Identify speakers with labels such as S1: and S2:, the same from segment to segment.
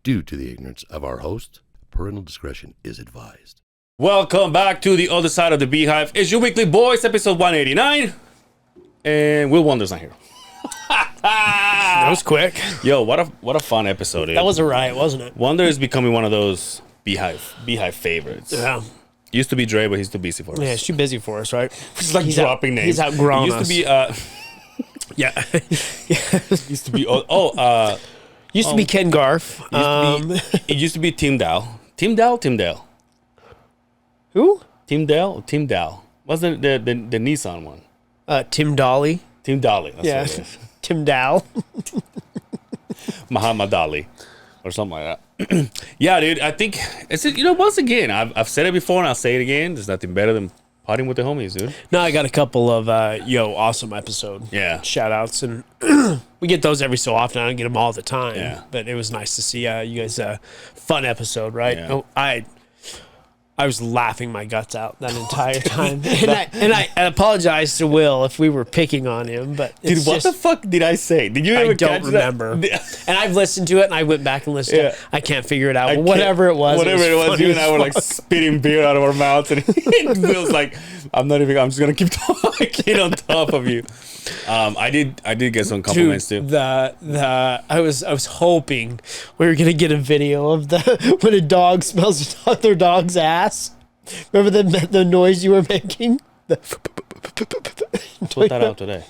S1: Due to the ignorance of our host, parental discretion is advised.
S2: Welcome back to the other side of the Beehive. It's your weekly boys, episode 189. And Will Wonder's not here.
S3: That was quick.
S2: Yo, what a fun episode, dude.
S3: That was a riot, wasn't it?
S2: Wonder is becoming one of those Beehive favorites.
S3: Yeah.
S2: Used to be Dre, but he's too busy for us.
S3: Yeah, he's too busy for us, right?
S2: He's like dropping names.
S3: He's outgrown us.
S2: Used to be, yeah. Used to be,
S3: Used to be Ken Garf.
S2: It used to be Tim Dow. Tim Dale.
S3: Who?
S2: Tim Dow. Wasn't the Nissan one?
S3: Tim Dolly.
S2: Tim Dolly. That's
S3: Yeah.
S2: what it is.
S3: Tim Dow.
S2: Muhammad Ali. Or something like that. Yeah, dude, I think, once again, I've said it before and I'll say it again. There's nothing better than potting with the homies, dude.
S3: No, I got a couple of, awesome episode shout outs. And we get those every so often. I don't get them all the time.
S2: Yeah.
S3: But it was nice to see you guys, fun episode, right?
S2: Yeah.
S3: Oh, I was laughing my guts out that entire time. and I apologize to Will if we were picking on him, but
S2: Dude, what the fuck did I say? Did you ever
S3: I don't remember. And I've listened to it, and I went back and listened to it. I can't figure it out. Whatever it was,
S2: you and I were like spitting beer out of our mouths, and Will's like, I'm just gonna keep talking on top of you. I did get some compliments too.
S3: I was hoping we were gonna get a video of when a dog smells their dog's ass. Remember the noise you were making?
S2: Put that out today.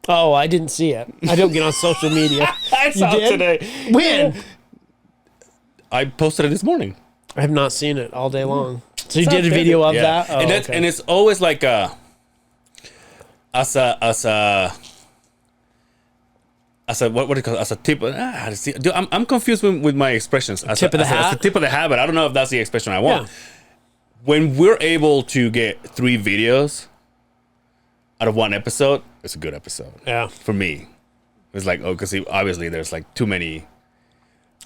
S3: Oh, I didn't see it. I don't get on social media.
S2: I saw it today.
S3: When?
S2: I posted it this morning.
S3: I have not seen it all day long. So you did a video of that? Oh,
S2: and it's always like as a what do you call it? As a tip. Dude, I'm confused with my expressions. As
S3: tip of the hat.
S2: As a tip of the hat, but I don't know if that's the expression I want.
S3: Yeah.
S2: When we're able to get 3 videos out of one episode, it's a good episode.
S3: Yeah.
S2: For me, it's like because obviously there's like too many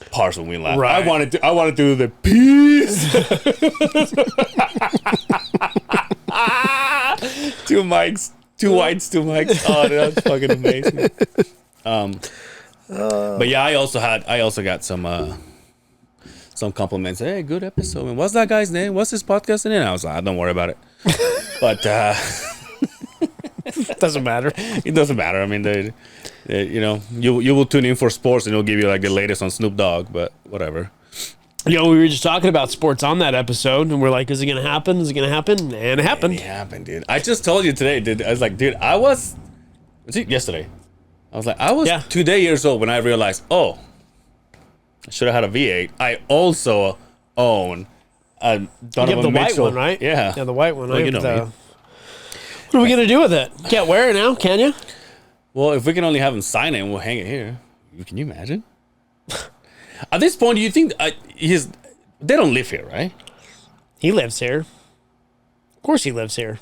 S2: parts when we laugh.
S3: Right.
S2: I wanted to do the peace. 2 mics. 2 whites, 2 mics. Oh, dude, that's fucking amazing. But yeah, I also got some compliments. Hey, good episode. And what's that guy's name? What's his podcast name? I was like, don't worry about it. But
S3: Doesn't matter.
S2: it doesn't matter. I mean, you will tune in for sports and it'll give you like the latest on Snoop Dogg. But whatever.
S3: We were just talking about sports on that episode, and we're like, is it going to happen? Is it going to happen? And it happened.
S2: It happened, dude. I just told you today, dude. I was like, dude, was it yesterday? I was like, I was 2 years old when I realized, I should have had a V8. I also own a Donovan
S3: You have the
S2: Mitchell.
S3: white one, right?
S2: Yeah.
S3: Yeah, the white one.
S2: Well,
S3: I
S2: you
S3: have
S2: know me.
S3: What are we going to do with it? Can't wear it now, can you?
S2: Well, if we can only have him sign it and we'll hang it here. Can you imagine? At this point, do you think they don't live here, right?
S3: He lives here. Of course he lives here.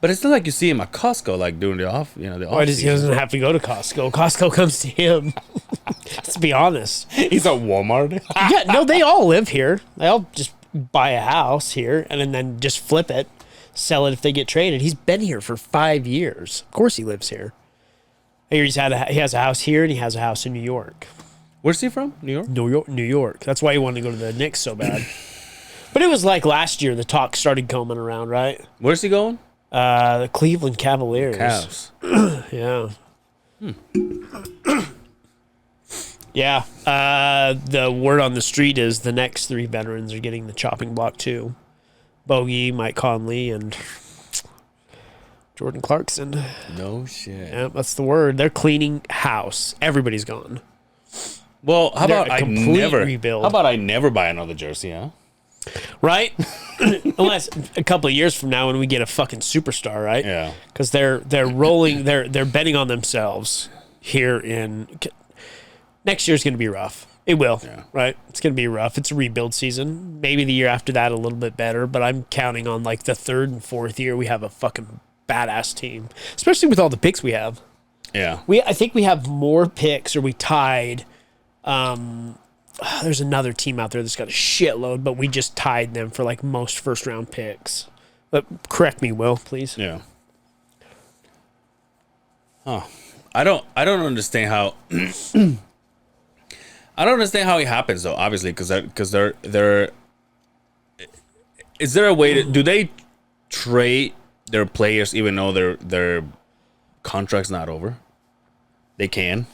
S2: But it's not like you see him at Costco, like during the off, the off
S3: Why does he
S2: season.
S3: doesn't have to go to Costco? Costco comes to him. Let's be honest.
S2: He's at Walmart.
S3: Yeah, no, they all live here. They all just buy a house here and then just flip it, sell it if they get traded. He's been here for 5 years. Of course he lives here. I hear he has a house here and he has a house in New York.
S2: Where's he from? New York?
S3: New York. That's why he wanted to go to the Knicks so bad. But it was like last year the talk started coming around, right?
S2: Where's he going?
S3: The Cleveland Cavaliers.
S2: Cavs.
S3: Yeah. Yeah. The word on the street is the next 3 veterans are getting the chopping block too. Bogey, Mike Conley, and Jordan Clarkson.
S2: No shit.
S3: Yeah, that's the word. They're cleaning house. Everybody's gone.
S2: Well, how
S3: They're
S2: about
S3: a
S2: I
S3: complete
S2: never
S3: rebuild.
S2: How about I never buy another jersey, huh?
S3: Right? Unless a couple of years from now when we get a fucking superstar, right?
S2: Yeah.
S3: Because they're rolling, they're betting on themselves here in next year's going to be rough. It will, right? It's going to be rough. It's a rebuild season. Maybe the year after that a little bit better, but I'm counting on like the 3rd and 4th year we have a fucking badass team, especially with all the picks we have.
S2: Yeah.
S3: I think we have more picks, or we tied. There's another team out there that's got a shitload, but we just tied them for like most first round picks. But correct me, Will, please.
S2: Yeah. Huh. I don't understand how I don't understand how it happens though. Obviously, because they're. Is there a way to do they trade their players even though their contract's not over? They can.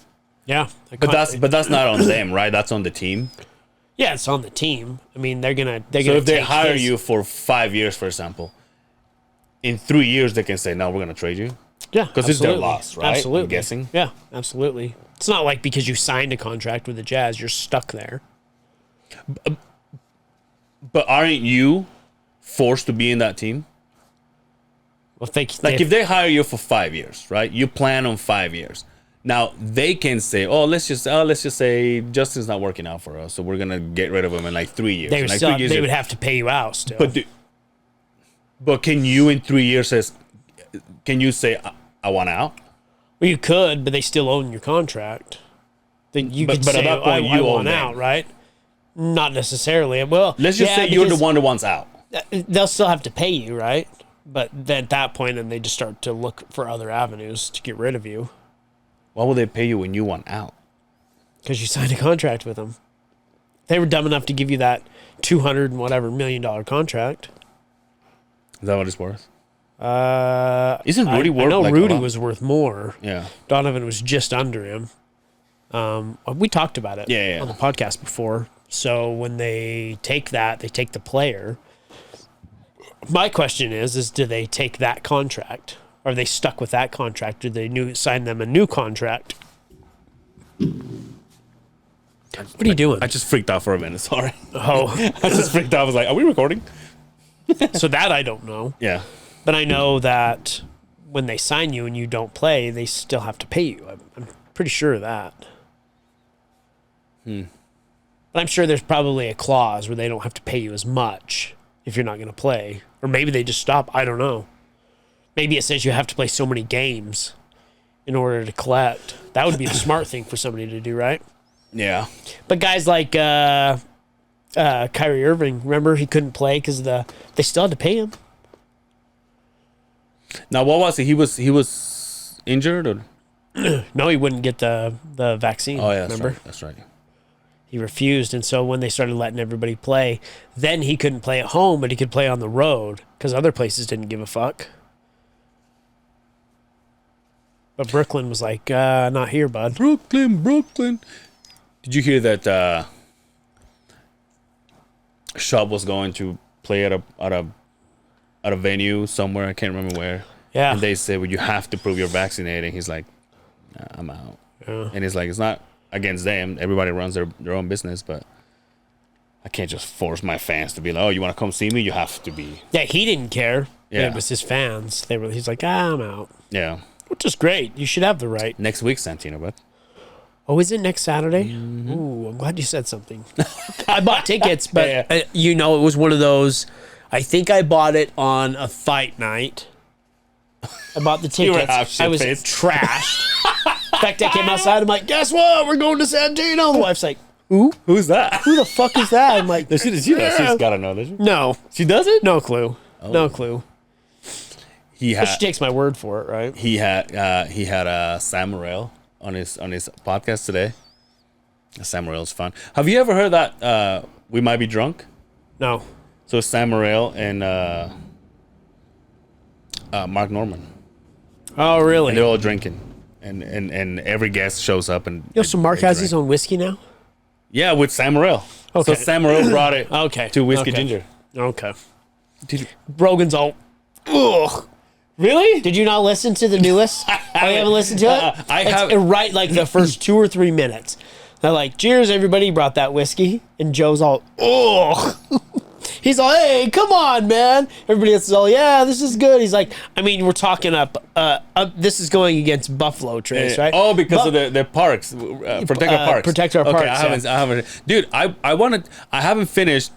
S3: Yeah,
S2: But that's not on them, right? That's on the team.
S3: Yeah, it's on the team. I mean, they're gonna.
S2: So if they hire you for 5 years, for example, in 3 years they can say, "No, we're gonna trade you."
S3: Yeah,
S2: because it's their loss, right?
S3: Absolutely,
S2: I'm guessing.
S3: Yeah, absolutely. It's not like because you signed a contract with the Jazz, you're stuck there.
S2: But aren't you forced to be in that team?
S3: Well,
S2: if they hire you for 5 years, right? You plan on 5 years. Now they can say, "Oh, let's just say Justin's not working out for us, so we're gonna get rid of him in like 3 years."
S3: They would have to pay you out still.
S2: But can you in 3 years can you say I want out?
S3: Well, you could, but they still own your contract. Then you could
S2: but
S3: say,
S2: at that point, you
S3: want
S2: own
S3: out, right? Not necessarily. Well,
S2: let's just say you're the one that wants out.
S3: They'll still have to pay you, right? But then at that point, then they just start to look for other avenues to get rid of you.
S2: Why would they pay you when you want out?
S3: Because you signed a contract with them. They were dumb enough to give you that $200 and whatever $1 million contract.
S2: Is that what it's worth?
S3: Isn't
S2: Rudy worth?
S3: I know Rudy was worth more.
S2: Yeah.
S3: Donovan was just under him. We talked about it on the podcast before. So when they take that, they take the player. My question is do they take that contract? Are they stuck with that contract? Do they sign them a new contract? What are you doing?
S2: I just freaked out for a minute. Sorry.
S3: Oh.
S2: I just freaked out. I was like, are we recording?
S3: So that I don't know.
S2: Yeah.
S3: But I know that when they sign you and you don't play, they still have to pay you. I'm pretty sure of that. But I'm sure there's probably a clause where they don't have to pay you as much if you're not going to play. Or maybe they just stop. I don't know. Maybe it says you have to play so many games in order to collect. That would be the smart thing for somebody to do, right?
S2: Yeah.
S3: But guys like Kyrie Irving, remember he couldn't play because they still had to pay him.
S2: Now, what was it? He was injured? Or?
S3: No, he wouldn't get the vaccine.
S2: Oh, yeah,
S3: remember?
S2: That's right.
S3: He refused, and so when they started letting everybody play, then he couldn't play at home, but he could play on the road because other places didn't give a fuck. But Brooklyn was like, not here, bud.
S2: Brooklyn. Did you hear that Shub was going to play at a venue somewhere? I can't remember where.
S3: Yeah.
S2: And they said, well, you have to prove you're vaccinated. He's like, nah, I'm out.
S3: Yeah.
S2: And he's like, it's not against them. Everybody runs their own business, but I can't just force my fans to be like, oh, you want to come see me? You have to be.
S3: Yeah, he didn't care.
S2: Yeah.
S3: It was his fans. He's like, I'm out.
S2: Yeah.
S3: Which is great. You should have the right.
S2: Next week, Santino, but.
S3: Oh, is it next Saturday? Mm-hmm. Ooh, I'm glad you said something. I bought tickets, but it was one of those. I think I bought it on a fight night. I bought the tickets. I was trashed. In fact, I came outside. I'm like, guess what? We're going to Santino. The wife's like, who?
S2: Who's that?
S3: Who the fuck is that? I'm like,
S2: she's got to know, doesn't she?
S3: No.
S2: She doesn't?
S3: No clue.
S2: Oh.
S3: No clue.
S2: But
S3: she takes my word for it, right?
S2: He had Sam Morril on his podcast today. Sam Morril's fun. Have you ever heard that We Might Be Drunk?
S3: No.
S2: So Sam Morril and Mark Norman.
S3: Oh, really?
S2: And they're all drinking. And every guest shows up and
S3: so Mark has his own whiskey now?
S2: Yeah, with Sam Morril.
S3: Okay.
S2: So Sam Morril brought it to Whiskey Ginger.
S3: Okay. Rogan's all, ugh.
S2: Really?
S3: Did you not listen to the newest? You haven't listened to it?
S2: I have.
S3: Right, like the first 2 or 3 minutes. They're like, cheers, everybody brought that whiskey. And Joe's all, ugh. He's all, hey, come on, man. Everybody else is all, yeah, this is good. He's like, I mean, we're talking up this is going against Buffalo Trace, right?
S2: Oh, because of the parks. Protect our parks.
S3: Protect our parks.
S2: Okay, I haven't. Dude, I haven't finished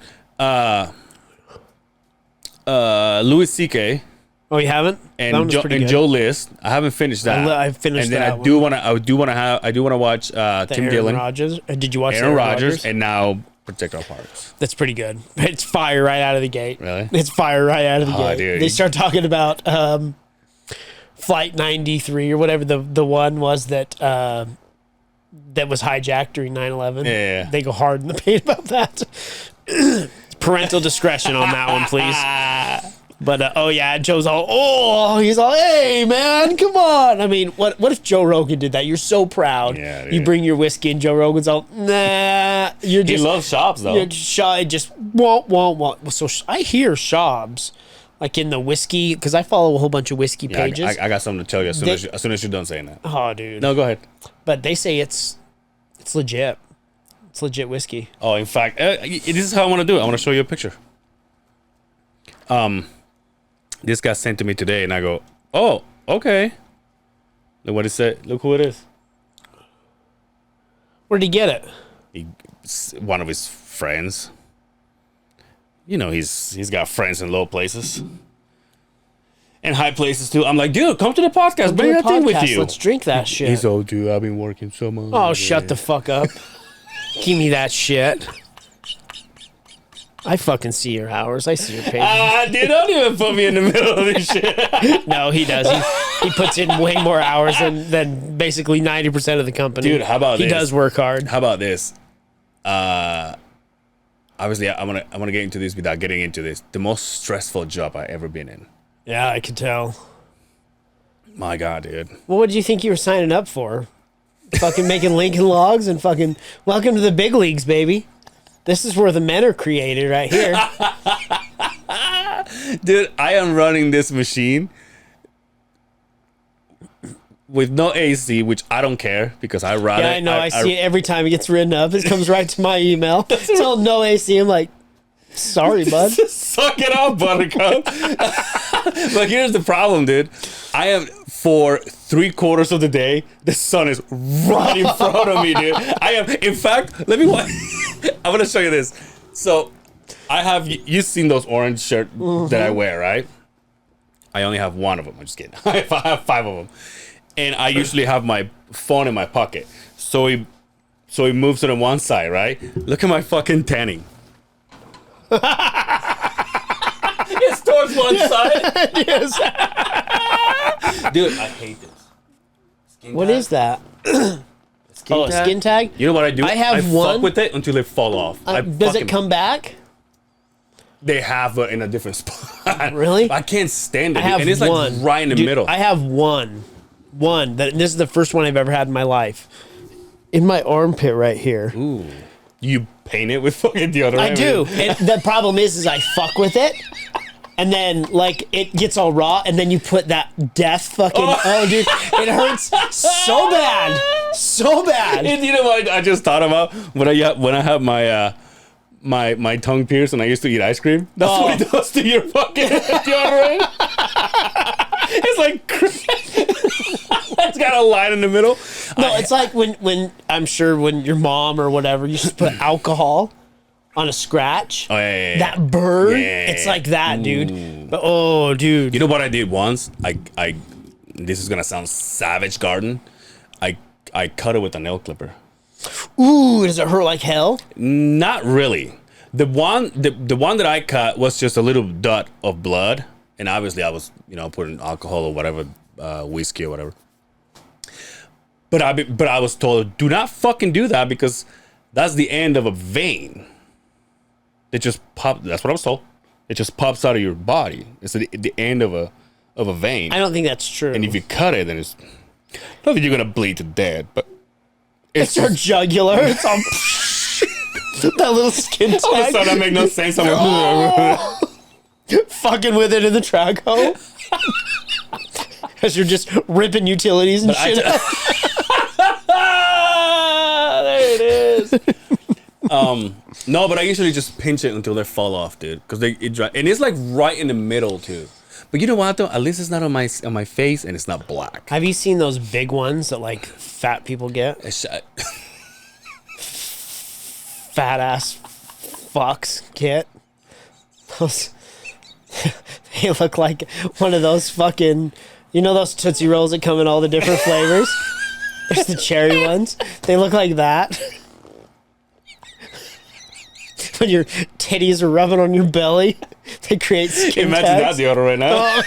S2: Louis C.K.
S3: Oh, you haven't?
S2: And Joe List. I haven't finished that.
S3: I finished
S2: and then
S3: that.
S2: I do want to watch Tim Dillon.
S3: Rodgers. Did you watch
S2: Aaron Rodgers? And now Protect Our Parks.
S3: That's pretty good. It's fire right out of the gate.
S2: Really?
S3: It's fire right out of the gate.
S2: Dude.
S3: They start talking about Flight 93 or whatever the one was that that was hijacked during 9/11.
S2: Yeah.
S3: They go hard in the paint about that. Parental discretion on that one, please. But oh yeah, Joe's he's all, hey man, come on. I mean, what if Joe Rogan did that? You're so proud.
S2: Yeah,
S3: you bring your whiskey and Joe Rogan's all, nah. You're just,
S2: he loves shops though.
S3: You're just won't. So I hear Shabs like in the whiskey, because I follow a whole bunch of whiskey pages.
S2: I got something to tell you as soon as you're done saying that.
S3: Oh, dude.
S2: No, go ahead.
S3: But they say it's legit. It's legit whiskey.
S2: Oh, in fact, this is how I want to do it. I want to show you a picture. This got sent to me today, and I go, oh, okay. Look what it said. Look who it is.
S3: Where'd he get it?
S2: One of his friends. You know, he's got friends in low places. And high places, too. I'm like, dude, come to the podcast. Bring that thing with you.
S3: Let's drink that shit.
S2: He's all, dude, I've been working so much.
S3: Oh, shut the fuck up. Give me that shit. I fucking see your hours. I see your pages.
S2: Dude, don't even put me in the middle of this shit.
S3: No, he does. He puts in way more hours than basically 90% of the company.
S2: Dude, how about this?
S3: He does work hard.
S2: How about this? Obviously, I'm gonna get into this without getting into this. The most stressful job I ever been in.
S3: Yeah, I could tell.
S2: My God, dude.
S3: Well, what did you think you were signing up for? Fucking making Lincoln Logs and fucking welcome to the big leagues, baby. This is where the men are created right here.
S2: Dude, I am running this machine with no AC, which I don't care because I run it.
S3: Yeah, I know. I see it every time it gets written up. It comes right to my email. It's all no AC. I'm like, sorry, bud.
S2: Suck it up, buttercup. But here's the problem, dude. I am, for 3/4 of the day, the sun is right in front of me, dude. I am, in fact, let me watch. I'm going to show you this. So, I have, you've seen those orange shirts that I wear, right? I only have one of them. I'm just kidding. I have 5 of them. And I usually have my phone in my pocket. So he moves it on one side, right? Look at my fucking tanning. It's towards one side.
S3: Yes.
S2: Dude, I hate this.
S3: What is that? Skin tag?
S2: You know what I do?
S3: I have one.
S2: Fuck with it until they fall off.
S3: Does it come back?
S2: They have it in a different spot.
S3: Really?
S2: I can't stand it.
S3: I have
S2: and it's
S3: one.
S2: like right in the
S3: Dude,
S2: middle.
S3: I have one. This is the first one I've ever had in my life. In my armpit right here.
S2: Ooh. You paint it with fucking deodorant?
S3: I do. And the problem is I fuck with it. And then, like, it gets all raw, and then you put that death fucking... Oh, dude, it hurts so bad. So bad.
S2: And you know what I just thought about? When I have my my tongue pierced and I used to eat ice cream? That's what it does to your fucking deodorant. It's like... It's got a line in the middle.
S3: No, it's like when I'm sure when your mom or whatever used to put alcohol on a scratch.
S2: Oh, yeah.
S3: That burn.
S2: Yeah.
S3: It's like that, dude. But oh, dude.
S2: You know what I did once? I this is gonna sound savage, Garden. I cut it with a nail clipper.
S3: Ooh, does it hurt like hell?
S2: Not really. The one that I cut was just a little dot of blood, and obviously I was putting alcohol or whatever, whiskey or whatever. But I was told, do not fucking do that because that's the end of a vein. It just pops. That's what I was told. It just pops out of your body. It's the end of a vein.
S3: I don't think that's true.
S2: And if you cut it, then it's not that you're gonna bleed to death, but
S3: it's your jugular. It's all that little skin tag.
S2: All of a sudden, that make no sense.
S3: Fucking with it in the track hole. Because you're just ripping utilities and shit up. There it is.
S2: No, but I usually just pinch it until they fall off, dude. Because it dry, and it's like right in the middle too. But you know what though? At least it's not on my face and it's not black.
S3: Have you seen those big ones that like fat people get? Fat ass fucks get. Those they look like one of those fucking, those Tootsie Rolls that come in all the different flavors. There's the cherry ones. They look like that. When your titties are rubbing on your belly, they create skin
S2: Imagine
S3: tags.
S2: that deodorant right now.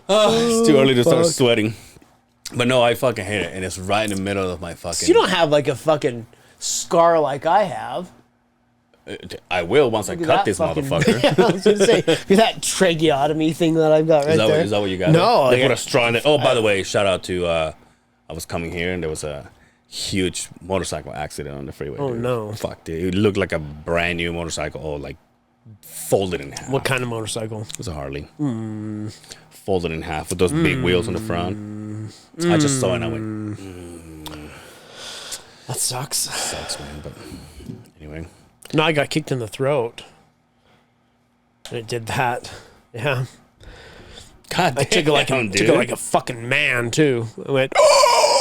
S2: It's too early to start sweating. But no, I fucking hate it, and it's right in the middle of my fucking.
S3: So you don't have like a fucking scar like I have.
S2: I will once I cut this motherfucker.
S3: Yeah, I was gonna say that tracheotomy thing that I've got right there.
S2: Is that what you got?
S3: No,
S2: They put a straw in it. Oh, by the way, shout out to I was coming here and there was a huge motorcycle accident on the freeway.
S3: Oh,
S2: dude.
S3: no.
S2: Fuck, dude. It looked like a brand new motorcycle, all like folded in half.
S3: What kind of motorcycle?
S2: It was a Harley. Folded in half with those big wheels on the front. I just saw it and I went,
S3: That sucks.
S2: sucks, man. But anyway.
S3: No, I got kicked in the throat. And it did that. Yeah.
S2: God damn,
S3: I took it like a fucking man too. I went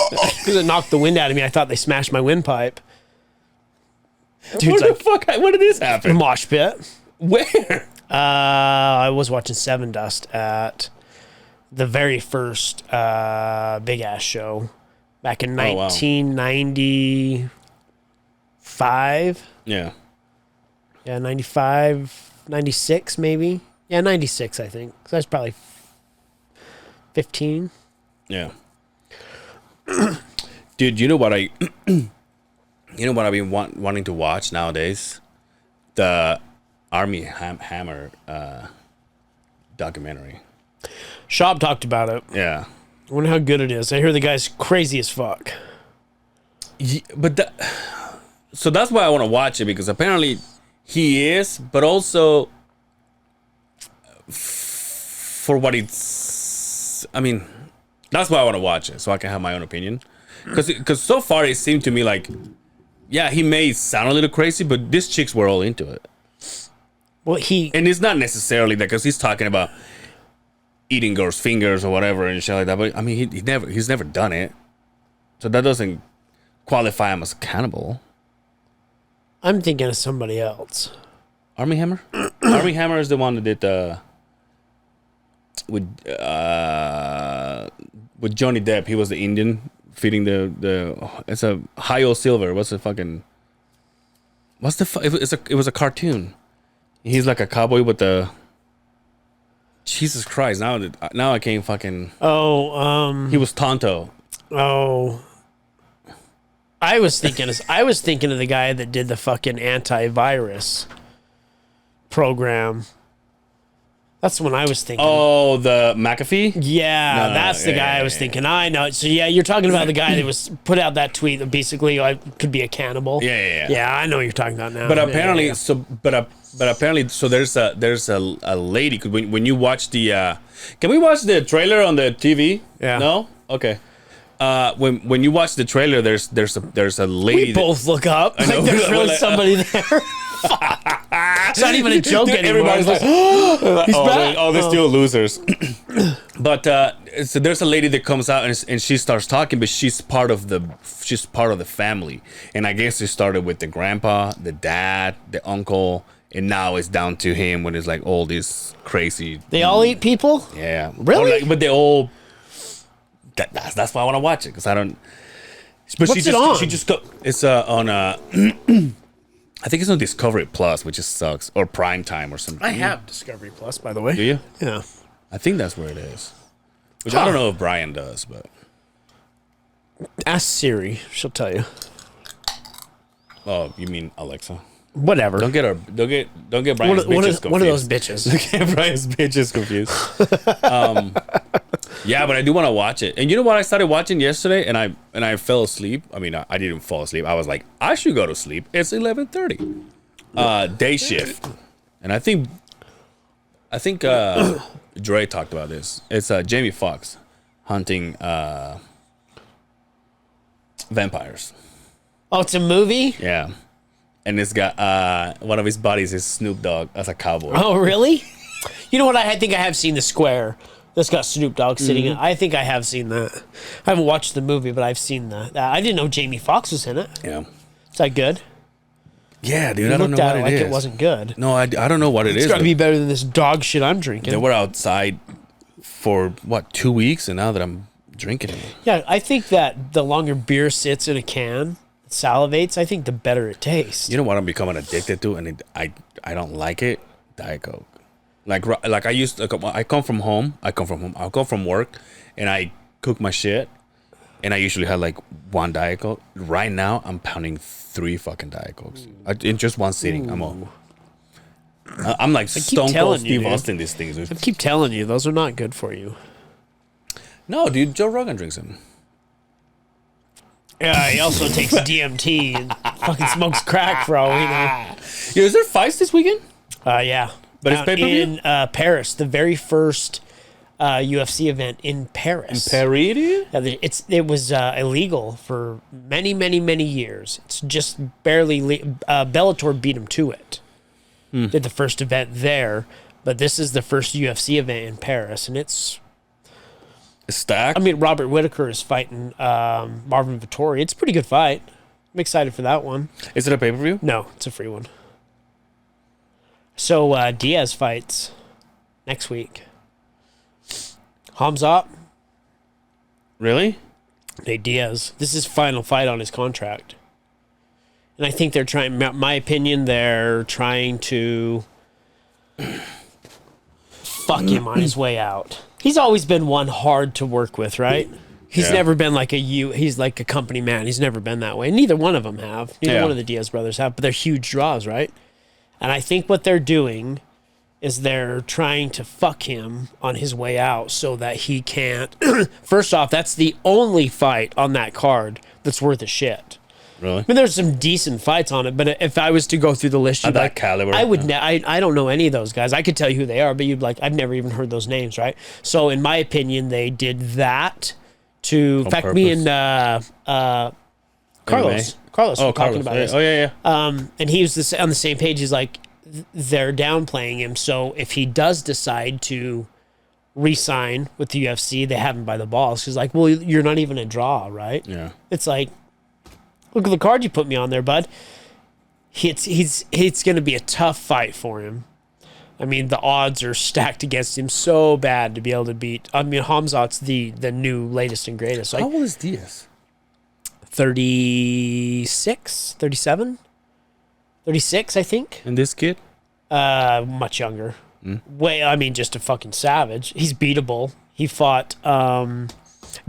S3: because it knocked the wind out of me. I thought they smashed my windpipe. Dude's
S2: What the fuck? When did this happen?
S3: mosh pit.
S2: Where?
S3: I was watching Seven Dust at the very first Big Ass show back in 1995.
S2: Yeah.
S3: Yeah, 95, 96 maybe. Yeah, 96 I think. So that's probably 15.
S2: Yeah. Dude, you know what I've been wanting to watch nowadays? The Army Hammer documentary.
S3: Schaub talked about it.
S2: Yeah.
S3: I wonder how good it is. I hear the guy's crazy as fuck.
S2: So that's why I want to watch it, because apparently he is, but also for what it's. I mean, that's why I want to watch it, so I can have my own opinion. Because so far it seemed to me like, yeah, he may sound a little crazy, but these chicks were all into it.
S3: Well,
S2: And it's not necessarily that, because he's talking about eating girls' fingers or whatever and shit like that. But I mean, he's never done it, so that doesn't qualify him as cannibal.
S3: I'm thinking of somebody else.
S2: Army Hammer. Army Hammer is the one that did with Johnny Depp. He was the Indian feeding it's a high silver. It was a cartoon. He's like a cowboy with the. Jesus Christ! Now I can't fucking. He was Tonto.
S3: I was thinking of the guy that did the fucking antivirus program. That's the one I was thinking.
S2: Oh, the McAfee?
S3: Yeah, that's the guy I was thinking. I know. So yeah, you're talking about the guy that was put out that tweet that basically could be a cannibal.
S2: Yeah.
S3: Yeah, I know what you're talking about now.
S2: But apparently,
S3: Yeah.
S2: but apparently, so there's a lady. When you watch the, can we watch the trailer on the TV?
S3: Yeah.
S2: No. Okay. When you watch the trailer, there's a lady.
S3: We both look up. Like there's really somebody there. It's not even a joke anymore.
S2: Everybody's like,
S3: He's back.
S2: they're still losers. But so there's a lady that comes out and she starts talking, but she's part of the family. And I guess it started with the grandpa, the dad, the uncle, and now it's down to him when it's like all these crazy.
S3: They all eat people?
S2: Yeah,
S3: Really?
S2: But they all. That's why I want to watch it, because I don't. But
S3: What's it on?
S2: She just it's on I think it's on Discovery Plus, which just sucks, or Prime Time or something.
S3: I have Discovery Plus, by the way.
S2: Do you?
S3: Yeah.
S2: I think that's where it is. Which I don't know if Brian does, but
S3: Ask Siri. She'll tell you.
S2: oh, you mean Alexa?
S3: Whatever.
S2: Don't get Brian's bitches confused.
S3: One of those bitches.
S2: Don't get Brian's bitches confused. Yeah, but I do want to watch it. And you know what? I started watching yesterday, and I fell asleep. I mean, I didn't fall asleep. I was like, I should go to sleep. It's 11:30, day shift, and I think Dre talked about this. It's Jamie Foxx hunting vampires.
S3: Oh, it's a movie?
S2: Yeah, and it's got one of his buddies is Snoop Dogg as a cowboy.
S3: Oh, really? You know what? I think I have seen The Square. That's got Snoop Dogg sitting in. I think I have seen that. I haven't watched the movie, but I've seen that. I didn't know Jamie Foxx was in it.
S2: Yeah.
S3: Is that good?
S2: Yeah, dude. I don't know what it is.
S3: It wasn't good.
S2: No, I don't know what it is.
S3: It's got to be better than this dog shit I'm drinking.
S2: They were outside for 2 weeks, and now that I'm drinking it.
S3: Yeah, I think that the longer beer sits in a can, salivates, I think the better it tastes.
S2: You know what I'm becoming addicted to, and I don't like it? Diet Coke. Like I used to, I come from home. I'll go from work, and I cook my shit, and I usually have like one Diet Coke. Right now, I'm pounding 3 fucking Diet Cokes in just one sitting. I'm all. I'm like Stone Cold Steve Austin. These things.
S3: I keep telling you, those are not good for you.
S2: No, dude. Joe Rogan drinks them.
S3: Yeah, he also takes DMT and fucking smokes crack, bro. You know.
S2: Yo, is there fights this weekend?
S3: Yeah.
S2: But it's pay-per-view?
S3: In Paris, the very first UFC event in Paris.
S2: Paris?
S3: It was illegal for many, many, many years. It's just barely... Bellator beat him to it. Did the first event there. But this is the first UFC event in Paris, and it's
S2: stacked.
S3: I mean, Robert Whittaker is fighting Marvin Vettori. It's a pretty good fight. I'm excited for that one.
S2: Is it a pay-per-view?
S3: No, it's a free one. So Diaz fights next week. Hamzat.
S2: Really?
S3: Nate Diaz. This is his final fight on his contract. And I think they're trying, my opinion, they're trying to fuck him on his way out. He's always been one hard to work with, right? He's never been like he's like a company man. He's never been that way. Neither one of them have. Neither one of the Diaz brothers have, but they're huge draws, right? And I think what they're doing is they're trying to fuck him on his way out so that he can't. First off, that's the only fight on that card that's worth a shit.
S2: Really?
S3: I mean, there's some decent fights on it, but if I was to go through the list,
S2: At that caliber,
S3: I would. I don't know any of those guys. I could tell you who they are, but you'd like, I've never even heard those names, right? So, in my opinion, they did that to. In fact,
S2: purpose.
S3: me and Carlos were talking about this.
S2: Oh yeah.
S3: And he was on the same page. He's like, they're downplaying him. So if he does decide to re-sign with the UFC, they have him by the balls. He's like, well, you're not even a draw, right?
S2: Yeah.
S3: It's like, look at the card you put me on there, bud. It's going to be a tough fight for him. I mean, the odds are stacked against him so bad to be able to beat. I mean, Hamzat's the new latest and greatest. Like,
S2: how old is Diaz?
S3: 36, 37, 36, I think.
S2: And this kid?
S3: Much younger. Way, I mean, just a fucking savage. He's beatable. He fought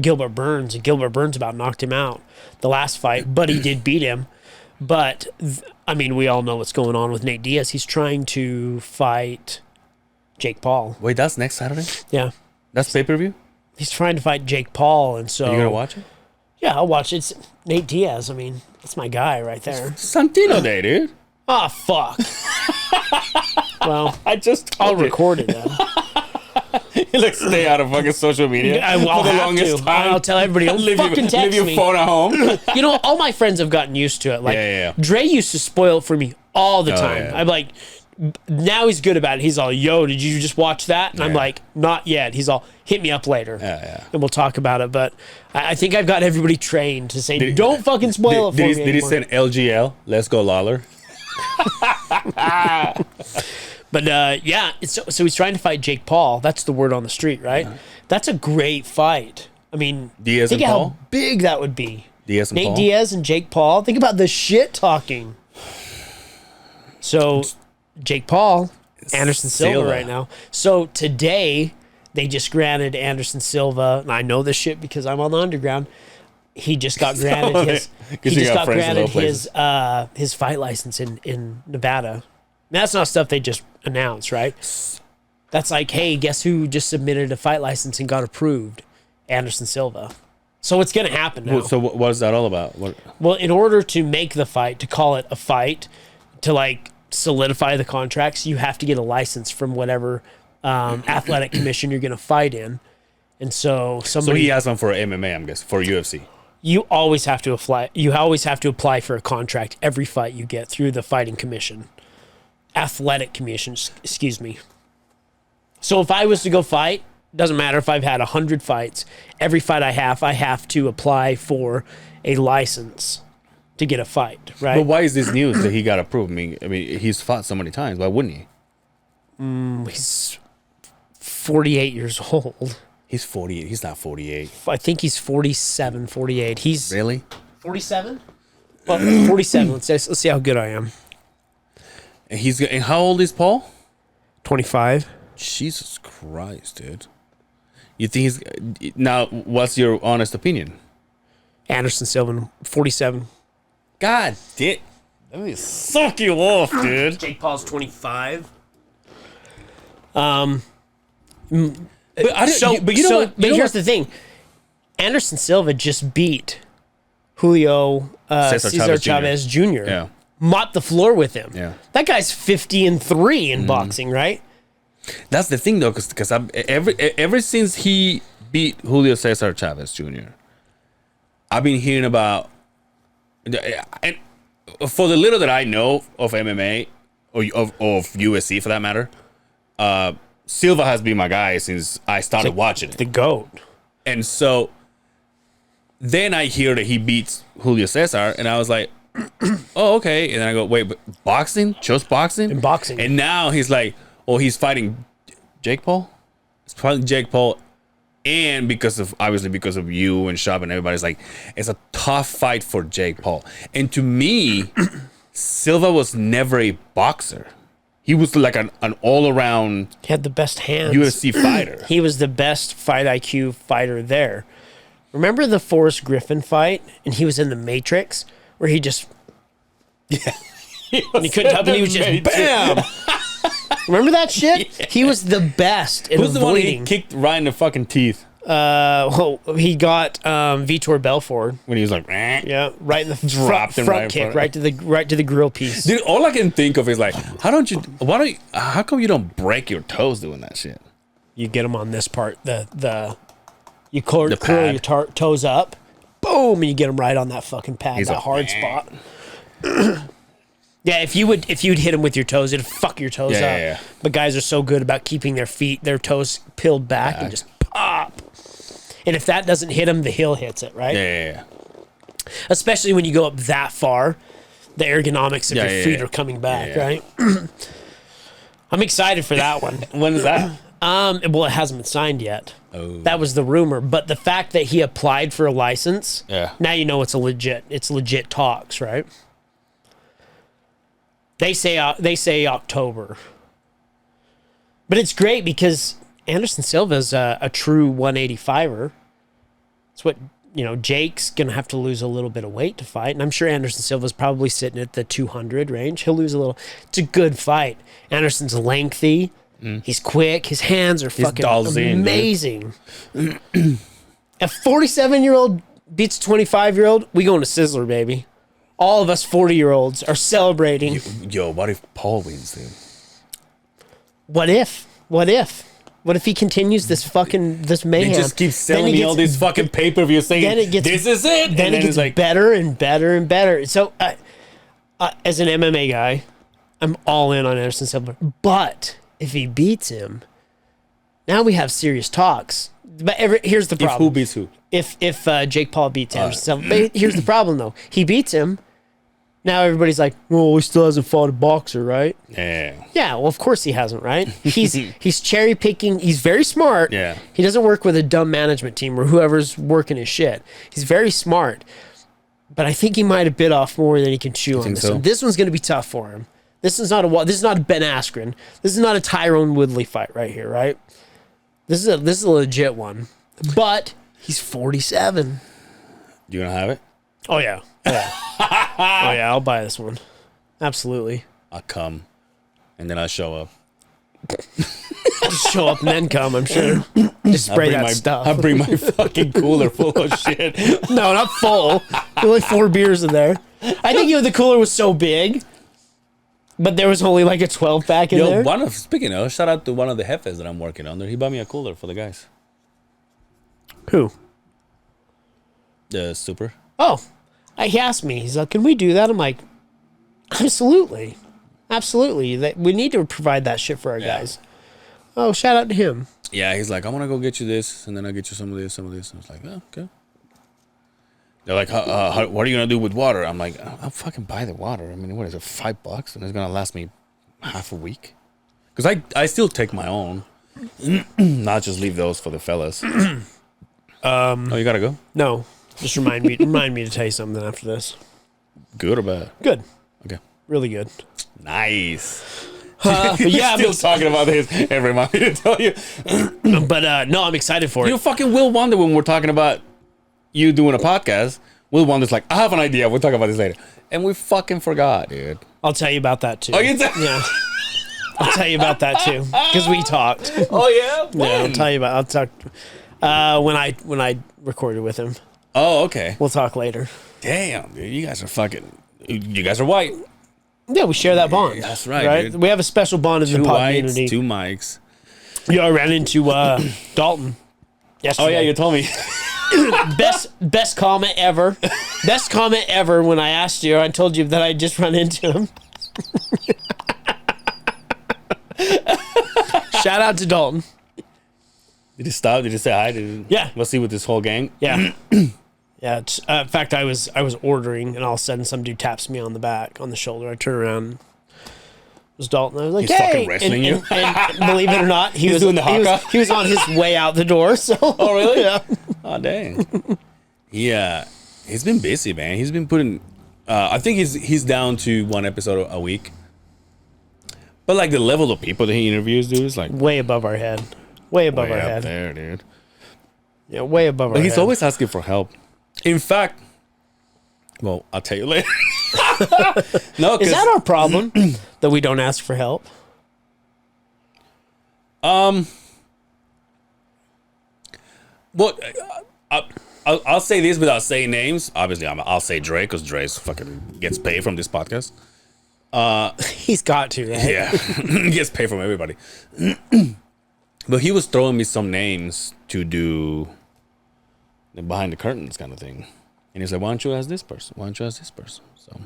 S3: Gilbert Burns, and Gilbert Burns about knocked him out the last fight, but he did beat him. But, I mean, we all know what's going on with Nate Diaz. He's trying to fight Jake Paul.
S2: Wait, that's next Saturday?
S3: Yeah.
S2: That's pay-per-view?
S3: He's trying to fight Jake Paul, and so...
S2: Are you going to watch it?
S3: Yeah, I'll watch it. It's Nate Diaz. I mean, that's my guy right there.
S2: Santino Day, dude.
S3: Oh, fuck. Well,
S2: I'll
S3: record it then.
S2: Like, stay out of fucking social media
S3: I'll
S2: for the
S3: have
S2: longest
S3: to.
S2: time.
S3: I'll tell everybody. Fucking text
S2: leave your
S3: me.
S2: phone at home.
S3: You know, all my friends have gotten used to it. Like,
S2: Yeah.
S3: Dre used to spoil it for me all the time.
S2: yeah.
S3: I'm like, now he's good about it. He's all, yo, did you just watch that? And I'm like, not yet. He's all, hit me up later.
S2: Yeah.
S3: And we'll talk about it. But I think I've got everybody trained to say, don't fucking spoil it for me
S2: Did he send LGL? Let's go, Lawler.
S3: But yeah, so he's trying to fight Jake Paul. That's the word on the street, right? Yeah. That's a great fight. I mean,
S2: Diaz
S3: think
S2: and
S3: how
S2: Paul?
S3: big that would be.
S2: Diaz and
S3: Nate
S2: Paul?
S3: Diaz and Jake Paul. Think about the shit talking. So, Jake Paul, Anderson Silva right now. So today, they just granted Anderson Silva, and I know this shit because I'm on the underground. He just got granted his fight license in Nevada. That's not stuff they just announced, right? That's like, hey, guess who just submitted a fight license and got approved? Anderson Silva. So it's going to happen now.
S2: So what is that all about?
S3: Well, in order to make the fight, to call it a fight, to like solidify the contracts, you have to get a license from whatever athletic commission you're going to fight in. And so somebody...
S2: So he has one for MMA, I'm guessing, for UFC.
S3: You always have to apply. You always have to apply for a contract every fight you get through the fighting commission. Athletic commission, excuse me. So if I was to go fight, doesn't matter if I've had 100 fights, every fight I have to apply for a license to get a fight, right?
S2: But why is this news that he got approved? I mean, he's fought so many times. Why wouldn't he?
S3: He's 48 years old.
S2: He's 48. He's not 48.
S3: I think he's 47, 48. He's
S2: Really?
S3: 47? Well, 47. Let's see how good I am.
S2: And how old is Paul?
S3: 25.
S2: Jesus Christ, dude. You think he's... Now, what's your honest opinion?
S3: Anderson Silva, 47.
S2: God damn. Let me suck you off, dude.
S3: Jake Paul's 25.
S2: But I don't,
S3: Here's the thing. Anderson Silva just beat Julio Cesar Chavez Jr.
S2: Yeah.
S3: Mopped the floor with him.
S2: Yeah.
S3: That guy's 50-3 in boxing, right?
S2: That's the thing, though, because ever since he beat Julio Cesar Chavez Jr., I've been hearing about, and for the little that I know of MMA or of UFC for that matter, Silva has been my guy since I started watching it.
S3: The GOAT.
S2: And so then I hear that he beats Julio Cesar, and I was like, oh, okay. And then I go, wait, but boxing? Just boxing?
S3: In boxing.
S2: And now he's like, oh, he's fighting Jake Paul? It's fighting Jake Paul. And because of you and Shab and everybody's like, it's a tough fight for Jake Paul. And to me, Silva was never a boxer. He was like an all-around
S3: He had the best hands.
S2: UFC fighter.
S3: He was the best fight IQ fighter there. Remember the Forrest Griffin fight? And he was in the Matrix, where he just...
S2: Yeah.
S3: And he couldn't help it, he was just BAM! Remember that shit? Yeah. He was the best in
S2: Who's the one he
S3: avoiding.
S2: kicked right in the fucking teeth?
S3: He got Vitor Belfort.
S2: When he was like,
S3: Yeah, right in the
S2: Dropped him
S3: front
S2: right in
S3: kick,
S2: front.
S3: right to the grill piece.
S2: Dude, all I can think of is like, how come you don't break your toes doing that shit?
S3: You get him on this part, you curl
S2: pad.
S3: your toes up, boom, and you get him right on that fucking pad,
S2: He's
S3: that
S2: a-
S3: hard spot. Yeah, if you'd hit him with your toes, it'd fuck your toes up.
S2: Yeah.
S3: But guys are so good about keeping their toes peeled back and just pop. And if that doesn't hit him, the heel hits it, right?
S2: Yeah.
S3: Especially when you go up that far, the ergonomics of your feet
S2: yeah.
S3: are coming back,
S2: Yeah.
S3: right? I'm excited for that one.
S2: When is that?
S3: Well, it hasn't been signed yet.
S2: Oh.
S3: That was the rumor, but the fact that he applied for a license,
S2: Yeah.
S3: now you know it's legit talks, right? They say October, but it's great because Anderson Silva's a true 185er. It's what Jake's gonna have to lose a little bit of weight to fight, and I'm sure Anderson Silva's probably sitting at the 200 range. He'll lose a little. It's a good fight. Anderson's lengthy. He's quick. His hands are fucking amazing. A 47-year-old beats a 25-year-old. We going to Sizzler, baby. All of us 40-year-olds are celebrating.
S2: Yo, what if Paul wins, dude?
S3: What if? What if he continues this mayhem?
S2: He just keeps selling me all these fucking pay-per-view saying, this is it.
S3: Then it gets
S2: like
S3: better and better and better. So, as an MMA guy, I'm all in on Anderson Silva. But if he beats him, now we have serious talks. But here's the problem.
S2: If who beats who?
S3: If Jake Paul beats Anderson Silva. But here's the problem, though. He beats him. Now everybody's like, well, he still hasn't fought a boxer, right?
S2: Yeah.
S3: Yeah, well, of course he hasn't, right? He's cherry picking. He's very smart.
S2: Yeah.
S3: He doesn't work with a dumb management team or whoever's working his shit. He's very smart. But I think he might have bit off more than he can chew on this
S2: so?
S3: one. This one's going to be tough for him. This is not a Ben Askren. This is not a Tyrone Woodley fight right here, right? This is a legit one. But he's 47.
S2: You gonna have it?
S3: Oh yeah. Oh yeah, I'll buy this one. Absolutely.
S2: I'll come, and then I'll show up.
S3: Just show up and then come, I'm sure. Just spray that stuff.
S2: I'll bring my fucking cooler full of shit.
S3: No, not full. Only 4 beers in there. I think the cooler was so big, but there was only like a 12-pack in there.
S2: Speaking of, shout out to one of the jefes that I'm working on there. He bought me a cooler for the guys.
S3: Who?
S2: The super.
S3: Oh, he asked me. He's like, "Can we do that?" I'm like, "Absolutely, absolutely. We need to provide that shit for our guys." Oh, shout out to him.
S2: Yeah, he's like, "I want to go get you this, and then I'll get you some of this, some of this." And I was like, "Oh, okay." They're like, what are you gonna do with water? I'm like, I'll fucking buy the water. I mean, what is it, $5? And it's gonna last me half a week. Because I still take my own, not just leave those for the fellas. Oh, you gotta go?
S3: No, just remind me to tell you something after this.
S2: Good or bad?
S3: Good,
S2: Okay.
S3: really good.
S2: Nice.
S3: Yeah,
S2: Still talking about this. It remind me to tell you.
S3: but no, I'm excited for it.
S2: You fucking will wonder when we're talking about you doing a podcast. Will Wonder's like, I have an idea. We'll talk about this later. And we fucking forgot, dude.
S3: I'll tell you about that too.
S2: Oh, you tell?
S3: Yeah. I'll tell you about that too because we talked.
S2: Oh yeah.
S3: Yeah, I'll tell you about. I'll talk when I recorded with him.
S2: Oh, okay.
S3: We'll talk later.
S2: Damn, dude, you guys are fucking. You guys are white.
S3: Yeah, we share that bond.
S2: That's right, dude.
S3: We have a special bond in the pod community.
S2: 2 mics.
S3: Yeah, I ran into Dalton yesterday.
S2: Oh yeah, you told me.
S3: Best comment ever. Best comment ever when I asked you. I told you that I just run into him. Shout out to Dalton.
S2: Did he stop? Did he say hi?
S3: Yeah.
S2: Let's see with this whole gang.
S3: Yeah. Yeah. In fact, I was ordering, and all of a sudden, some dude taps me on the back, on the shoulder. I turn around. It was Dalton. I was like,
S2: He's
S3: "Hey!"
S2: fucking wrestling you.
S3: And believe it or not, he was
S2: doing the haka?
S3: he was on his way out the door. So.
S2: Oh really?
S3: Yeah.
S2: Oh dang. Yeah. He's been busy, man. He's been putting. I think he's down to 1 episode a week. But like the level of people that he interviews, dude, is like
S3: Way above our head. Way above our
S2: way up
S3: head.
S2: there, dude.
S3: Yeah, way above our
S2: But
S3: head.
S2: he's always asking for help. In fact, well, I'll tell you later. No,
S3: Is that our problem that we don't ask for help?
S2: well, I'll say this without saying names. Obviously, I'll say Dre because Dre fucking gets paid from this podcast.
S3: He's got to, right?
S2: Yeah, he gets paid from everybody. But he was throwing me some names to do the behind the curtains kind of thing. And he's like, why don't you ask this person? Why don't you ask this person? So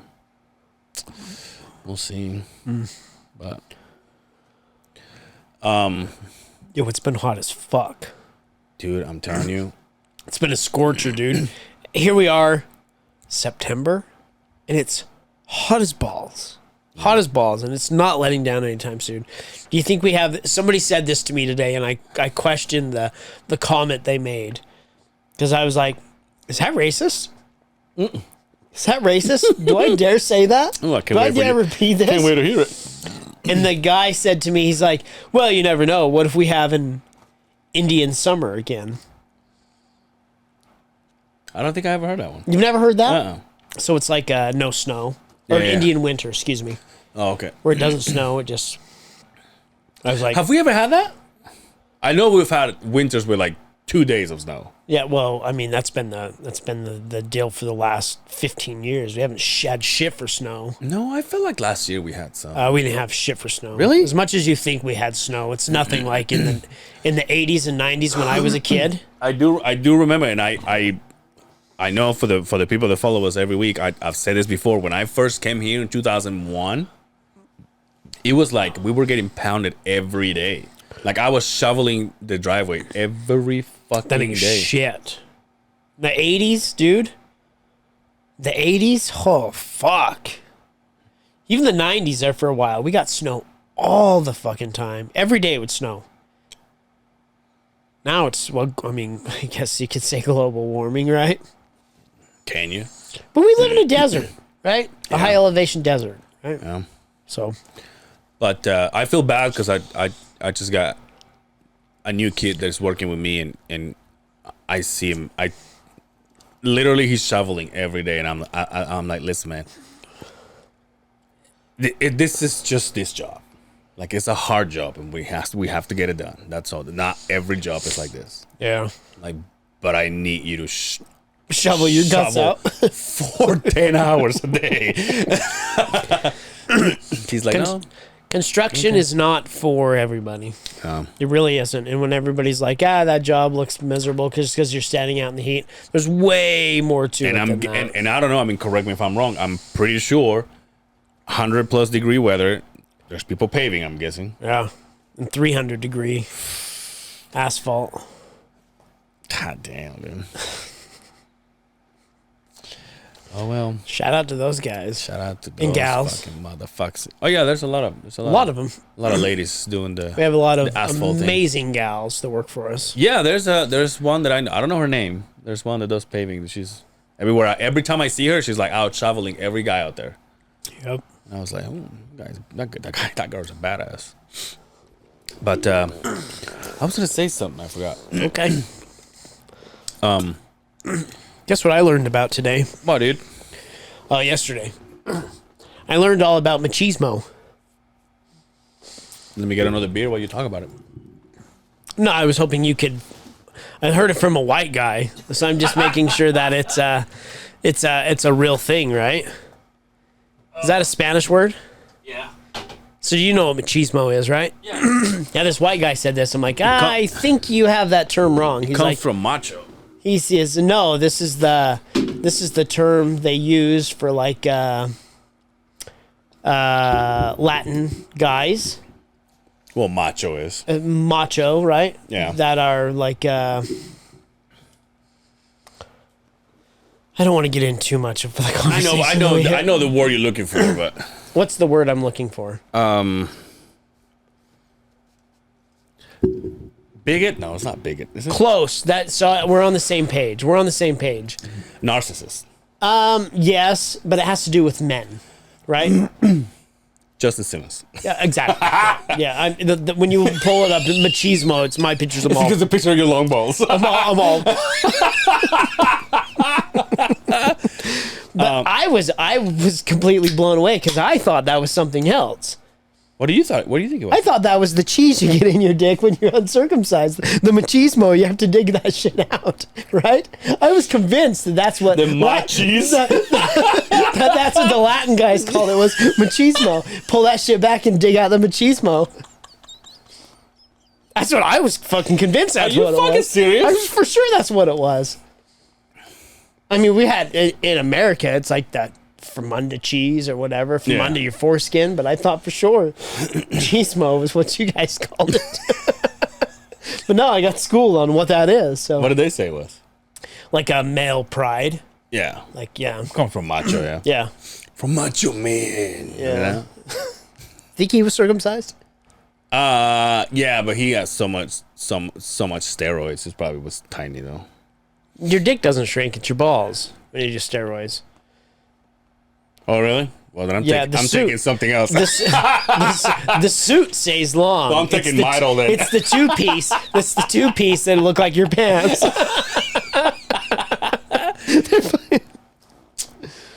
S2: we'll see. But
S3: Yo, it's been hot as fuck.
S2: dude, I'm telling you,
S3: It's been a scorcher, dude. Here we are, September, and it's hot as balls. Hot as balls, and it's not letting down anytime soon. Do you think we have... Somebody said this to me today, and I questioned the comment they made. Because I was like, is that racist? Is that racist? Do I dare say that?
S2: Oh, I can't
S3: Do I
S2: wait for
S3: dare
S2: you.
S3: repeat this?
S2: can't wait to hear it.
S3: And the guy said to me, he's like, well, you never know. What if we have an Indian summer again?
S2: I don't think I ever heard that one.
S3: You've never heard that?
S2: Uh-uh.
S3: So it's like no snow. Or
S2: Yeah, yeah.
S3: Indian winter, excuse me.
S2: Oh, okay.
S3: Where it doesn't snow, it just... I was like,
S2: Have we ever had that? I know we've had winters with like 2 days of snow.
S3: yeah, well, I mean, that's been the deal for the last 15 years. We haven't had shit for snow.
S2: No, I feel like last year we had some.
S3: We didn't have shit for snow.
S2: Really?
S3: As much as you think we had snow, it's nothing like in the 80s and 90s when I was a kid.
S2: I do remember, and I know for the people that follow us every week, I've said this before. When I first came here in 2001, it was like we were getting pounded every day. Like I was shoveling the driveway every fucking
S3: That ain't
S2: day.
S3: shit. The 80s, dude. The 80s? Oh, fuck. Even the 90s there for a while. We got snow all the fucking time. Every day it would snow. Now it's, well, I mean, I guess you could say global warming, right?
S2: Can you?
S3: But we live in a desert, right? A high elevation desert, right?
S2: Yeah.
S3: So,
S2: But I feel bad because I just got a new kid that's working with me, and I see him. Literally he's shoveling every day, and I'm like, listen, man, this is just this job. Like it's a hard job, and we have to get it done. That's all. Not every job is like this.
S3: yeah.
S2: Like, but I need you to
S3: Shovel your guts
S2: shovel
S3: out.
S2: for 10 hours a day. He's like, no.
S3: Construction is not for everybody. It really isn't. And when everybody's like, that job looks miserable because you're standing out in the heat, there's way more to it than that.
S2: And I don't know. I mean, correct me if I'm wrong. I'm pretty sure 100+ degree weather. There's people paving. I'm guessing.
S3: Yeah, and 300-degree asphalt.
S2: God damn, dude. Oh well.
S3: Shout out to those guys.
S2: Shout out to those
S3: And gals.
S2: fucking motherfuckers. Oh yeah, there's a lot of
S3: A lot of them.
S2: a lot of ladies doing the.
S3: We have a lot of
S2: the asphalt thing.
S3: amazing gals that work for us.
S2: Yeah, there's one that I know. I don't know her name. There's one that does paving. She's everywhere. Every time I see her, she's like out shoveling every guy out there.
S3: Yep.
S2: And I was like, oh, guys, not good. That girl's a badass. But I was gonna say something. I forgot.
S3: Okay. Guess what I learned about today?
S2: What, dude?
S3: Yesterday. I learned all about machismo.
S2: Let me get another beer while you talk about it.
S3: No, I was hoping you could. I heard it from a white guy, so I'm just making sure that it's a real thing, right? Is that a Spanish word?
S4: Yeah.
S3: So you know what machismo is, right?
S4: Yeah.
S3: Yeah, this white guy said this. I'm like, I think you have that term wrong. He's
S2: Comes
S3: like,
S2: from macho.
S3: he says, no, this is the term they use for like Latin guys.
S2: Well, macho is.
S3: Macho, right?
S2: Yeah.
S3: That are like, I don't want to get into too much of the conversation.
S2: I know the word you're looking for, but
S3: What's the word I'm looking for?
S2: bigot? No, it's not bigot. Is it?
S3: Close. So we're on the same page.
S2: Narcissist.
S3: Yes, but it has to do with men, right?
S2: Justin Simmons.
S3: Yeah, exactly. Yeah, when you pull it up, machismo, it's my pictures of all.
S2: Because the picture of your long balls.
S3: I'm all. But I was completely blown away because I thought that was something else.
S2: What do you think it was?
S3: I thought that was the cheese you get in your dick when you're uncircumcised. The machismo, you have to dig that shit out, right? I was convinced that that's what
S2: The machis?
S3: that's what the Latin guys called it, was machismo. Pull that shit back and dig out the machismo. That's what I was fucking convinced that's what it was.
S2: Are you fucking serious?
S3: I was for sure that's what it was. I mean, we had in America, it's like that from under cheese or whatever, from under your foreskin, but I thought for sure machismo was what you guys called it. But no, I got schooled on what that is. So
S2: What did they say it was?
S3: like a male pride.
S2: Yeah.
S3: Like, yeah.
S2: Come from macho, yeah.
S3: Yeah.
S2: From macho man.
S3: Yeah. Think he was circumcised?
S2: Yeah, but he got so much steroids. It probably was tiny though.
S3: Your dick doesn't shrink, it's your balls when you do steroids.
S2: Oh really? Well then I'm taking something else.
S3: The suit stays long.
S2: Well, I'm taking Midol then.
S3: It's the two-piece. It's the two-piece that look like your pants.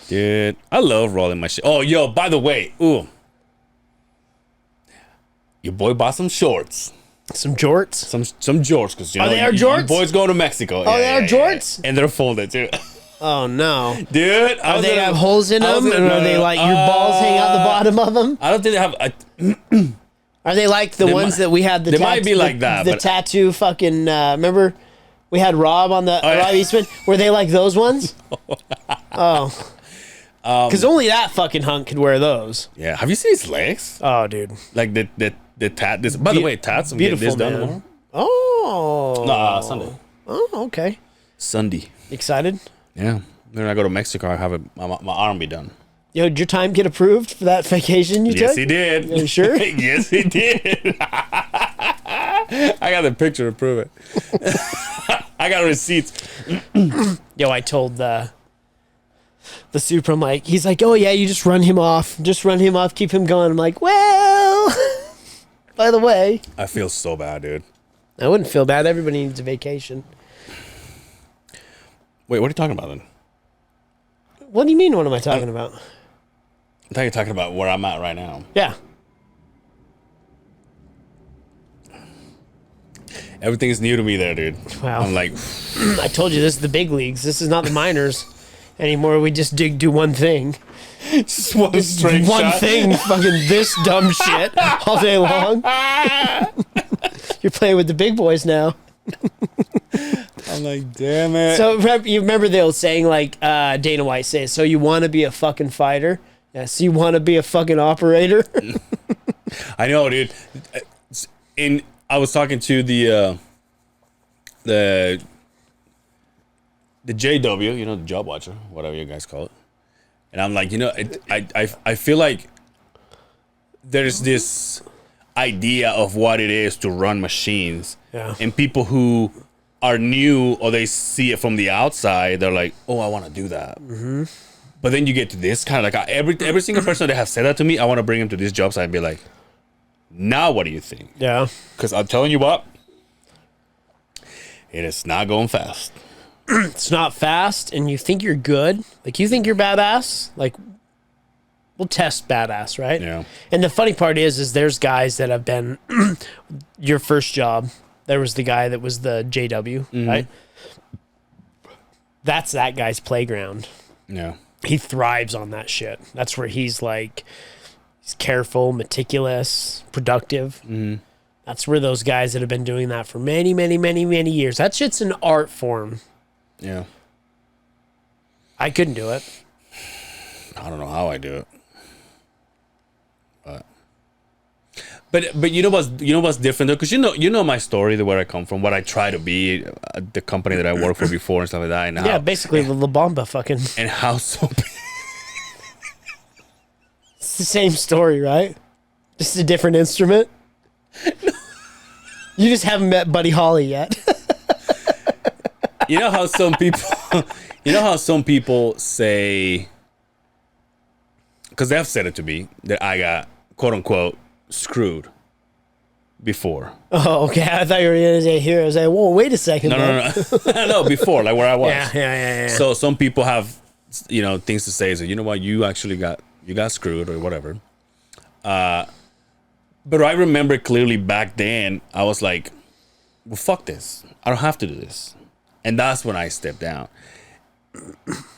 S2: Dude, I love rolling my shit. Oh, yo, by the way, your boy bought some shorts.
S3: Some jorts?
S2: Some jorts, because you know
S3: they are jorts?
S2: your boys go to Mexico.
S3: Oh, they are jorts?
S2: And they're folded too.
S3: Oh no,
S2: dude!
S3: Do they have holes in them, or are they like your balls hang out the bottom of them?
S2: I don't think they have.
S3: Are they like the ones that we had? They
S2: might be like that.
S3: The tattoo fucking. Remember, we had Rob on the Rob Eastman. Were they like those ones? Oh, because only that fucking hunk could wear those.
S2: Yeah. Have you seen his legs?
S3: Oh, dude.
S2: Like the tat. This, by the way, tats. I'm getting
S3: Beautiful,
S2: this done
S3: man.
S2: tomorrow.
S3: Oh.
S2: No, Sunday.
S3: Oh, okay.
S2: Sunday.
S3: Excited?
S2: Yeah. Then I go to Mexico. I have my arm be done.
S3: Yo, did your time get approved for that vacation you took?
S2: Yes, he did.
S3: Are you sure?
S2: Yes, he did. I got the picture to prove it. I got receipts.
S3: Yo, I told the super, I'm like, he's like, oh yeah, you just run him off. Just run him off, keep him going. I'm like, well, by the way.
S2: I feel so bad, dude.
S3: I wouldn't feel bad. Everybody needs a vacation.
S2: Wait, what are you talking about then?
S3: What do you mean, what am I talking about?
S2: I thought you were talking about where I'm at right now.
S3: Yeah.
S2: Everything is new to me there, dude.
S3: Wow.
S2: I'm like,
S3: I told you, this is the big leagues. This is not the minors anymore. We just do one thing.
S2: just one straight
S3: One
S2: shot.
S3: thing, fucking this dumb shit all day long. You're playing with the big boys now.
S2: I'm like, damn it.
S3: So you remember they were saying, like, Dana White says, so you want to be a fucking fighter? Yes, you want to be a fucking operator?
S2: I know, dude. I was talking to the JW, you know, the job watcher, whatever you guys call it. And I'm like, you know, I feel like there's this idea of what it is to run machines.
S3: Yeah.
S2: And people who are new or they see it from the outside, they're like, oh, I want to do that. Mm-hmm. But then you get to this kind of like, every single person that has said that to me, I want to bring them to this job site and be like, now what do you think?
S3: Yeah.
S2: Because I'm telling you what, it is not going fast.
S3: it's not fast and you think you're good, like you think you're badass, like we'll test badass, right?
S2: Yeah.
S3: And the funny part is there's guys that have been your first job. There was the guy that was the JW, right? That's that guy's playground.
S2: Yeah.
S3: He thrives on that shit. That's where he's like, he's careful, meticulous, productive. That's where those guys that have been doing that for many, many, many, many years. That shit's an art form.
S2: Yeah.
S3: I couldn't do it.
S2: I don't know how I do it. But you know what's different though, because you know my story, where I come from, what I try to be, the company that I worked for before and stuff like that, and how,
S3: basically the La Bamba fucking.
S2: and how so.
S3: It's the same story, right? Just a different instrument. You just haven't met Buddy Holly yet.
S2: You know how some people say, because they have said it to me, that I got quote unquote screwed before.
S3: Oh, okay. I thought you were going to say here. I was like, whoa, wait a second.
S2: No. No, before, like where I was.
S3: Yeah.
S2: So some people have, things to say. So you know what, you actually got screwed or whatever. But I remember clearly back then, I was like, well, fuck this. I don't have to do this. And that's when I stepped down.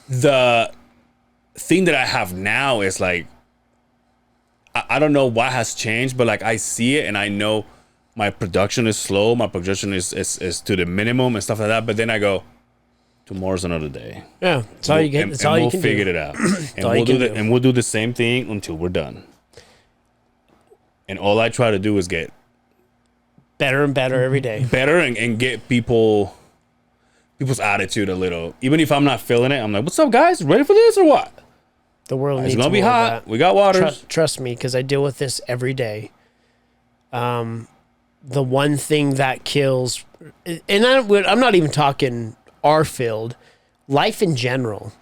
S2: The thing that I have now is like, I don't know what has changed, but like I see it and I know my production is slow. My production is to the minimum and stuff like that. But then I go, tomorrow's another day.
S3: Yeah, that's all you get. That's all you can do.
S2: We'll figure it out. And we'll do the same thing until we're done. And all I try to do is get
S3: better and better every day.
S2: Better and get people's attitude a little. Even if I'm not feeling it, I'm like, what's up, guys? Ready for this or what?
S3: The world needs
S2: it's gonna be
S3: more
S2: hot.
S3: of that.
S2: We got water.
S3: Trust me, because I deal with this every day. The one thing that kills, and I'm not even talking our field, life in general.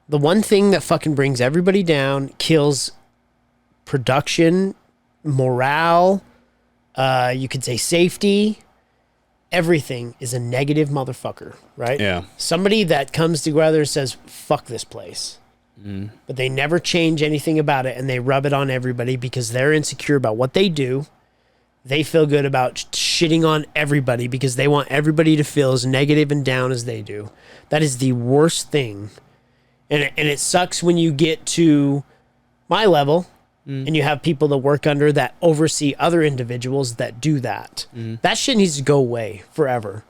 S3: The one thing that fucking brings everybody down, kills production, morale, you could say safety, everything is a negative motherfucker, right?
S2: Yeah.
S3: Somebody that comes together and says, fuck this place. But they never change anything about it, and they rub it on everybody because they're insecure about what they do. They feel good about shitting on everybody because they want everybody to feel as negative and down as they do. That is the worst thing. And it sucks when you get to my level and you have people that work under that oversee other individuals that do that. That shit needs to go away forever.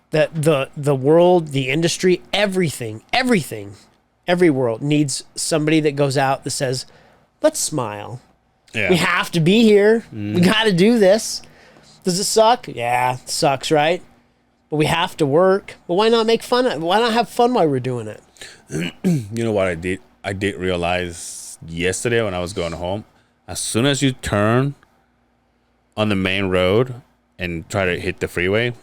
S3: That the world, the industry, everything, every world needs somebody that goes out that says, let's smile.
S2: Yeah.
S3: We have to be here. We got to do this. Does it suck? Yeah, it sucks, right? But we have to work. But why not make fun? Why not have fun while we're doing it?
S2: You know what I did? I did realize yesterday when I was going home, as soon as you turn on the main road and try to hit the freeway,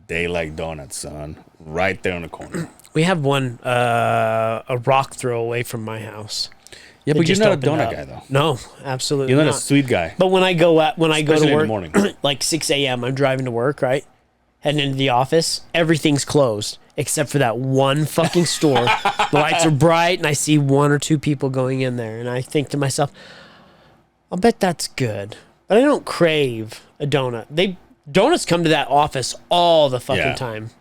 S2: they like donuts, son. Right there on the corner.
S3: We have one, a rock throw away from my house.
S2: Yeah,
S3: It
S2: but you're
S3: just
S2: not a
S3: opened
S2: donut
S3: up.
S2: guy, though.
S3: No, absolutely
S2: You're not
S3: not.
S2: a sweet guy.
S3: But when I go to
S2: Especially in the
S3: work,
S2: morning.
S3: like 6 a.m., I'm driving to work, right? Heading into the office, everything's closed except for that one fucking store. The lights are bright, and I see one or two people going in there, and I think to myself, I'll bet that's good. But I don't crave a donut. Donuts come to that office all the fucking time.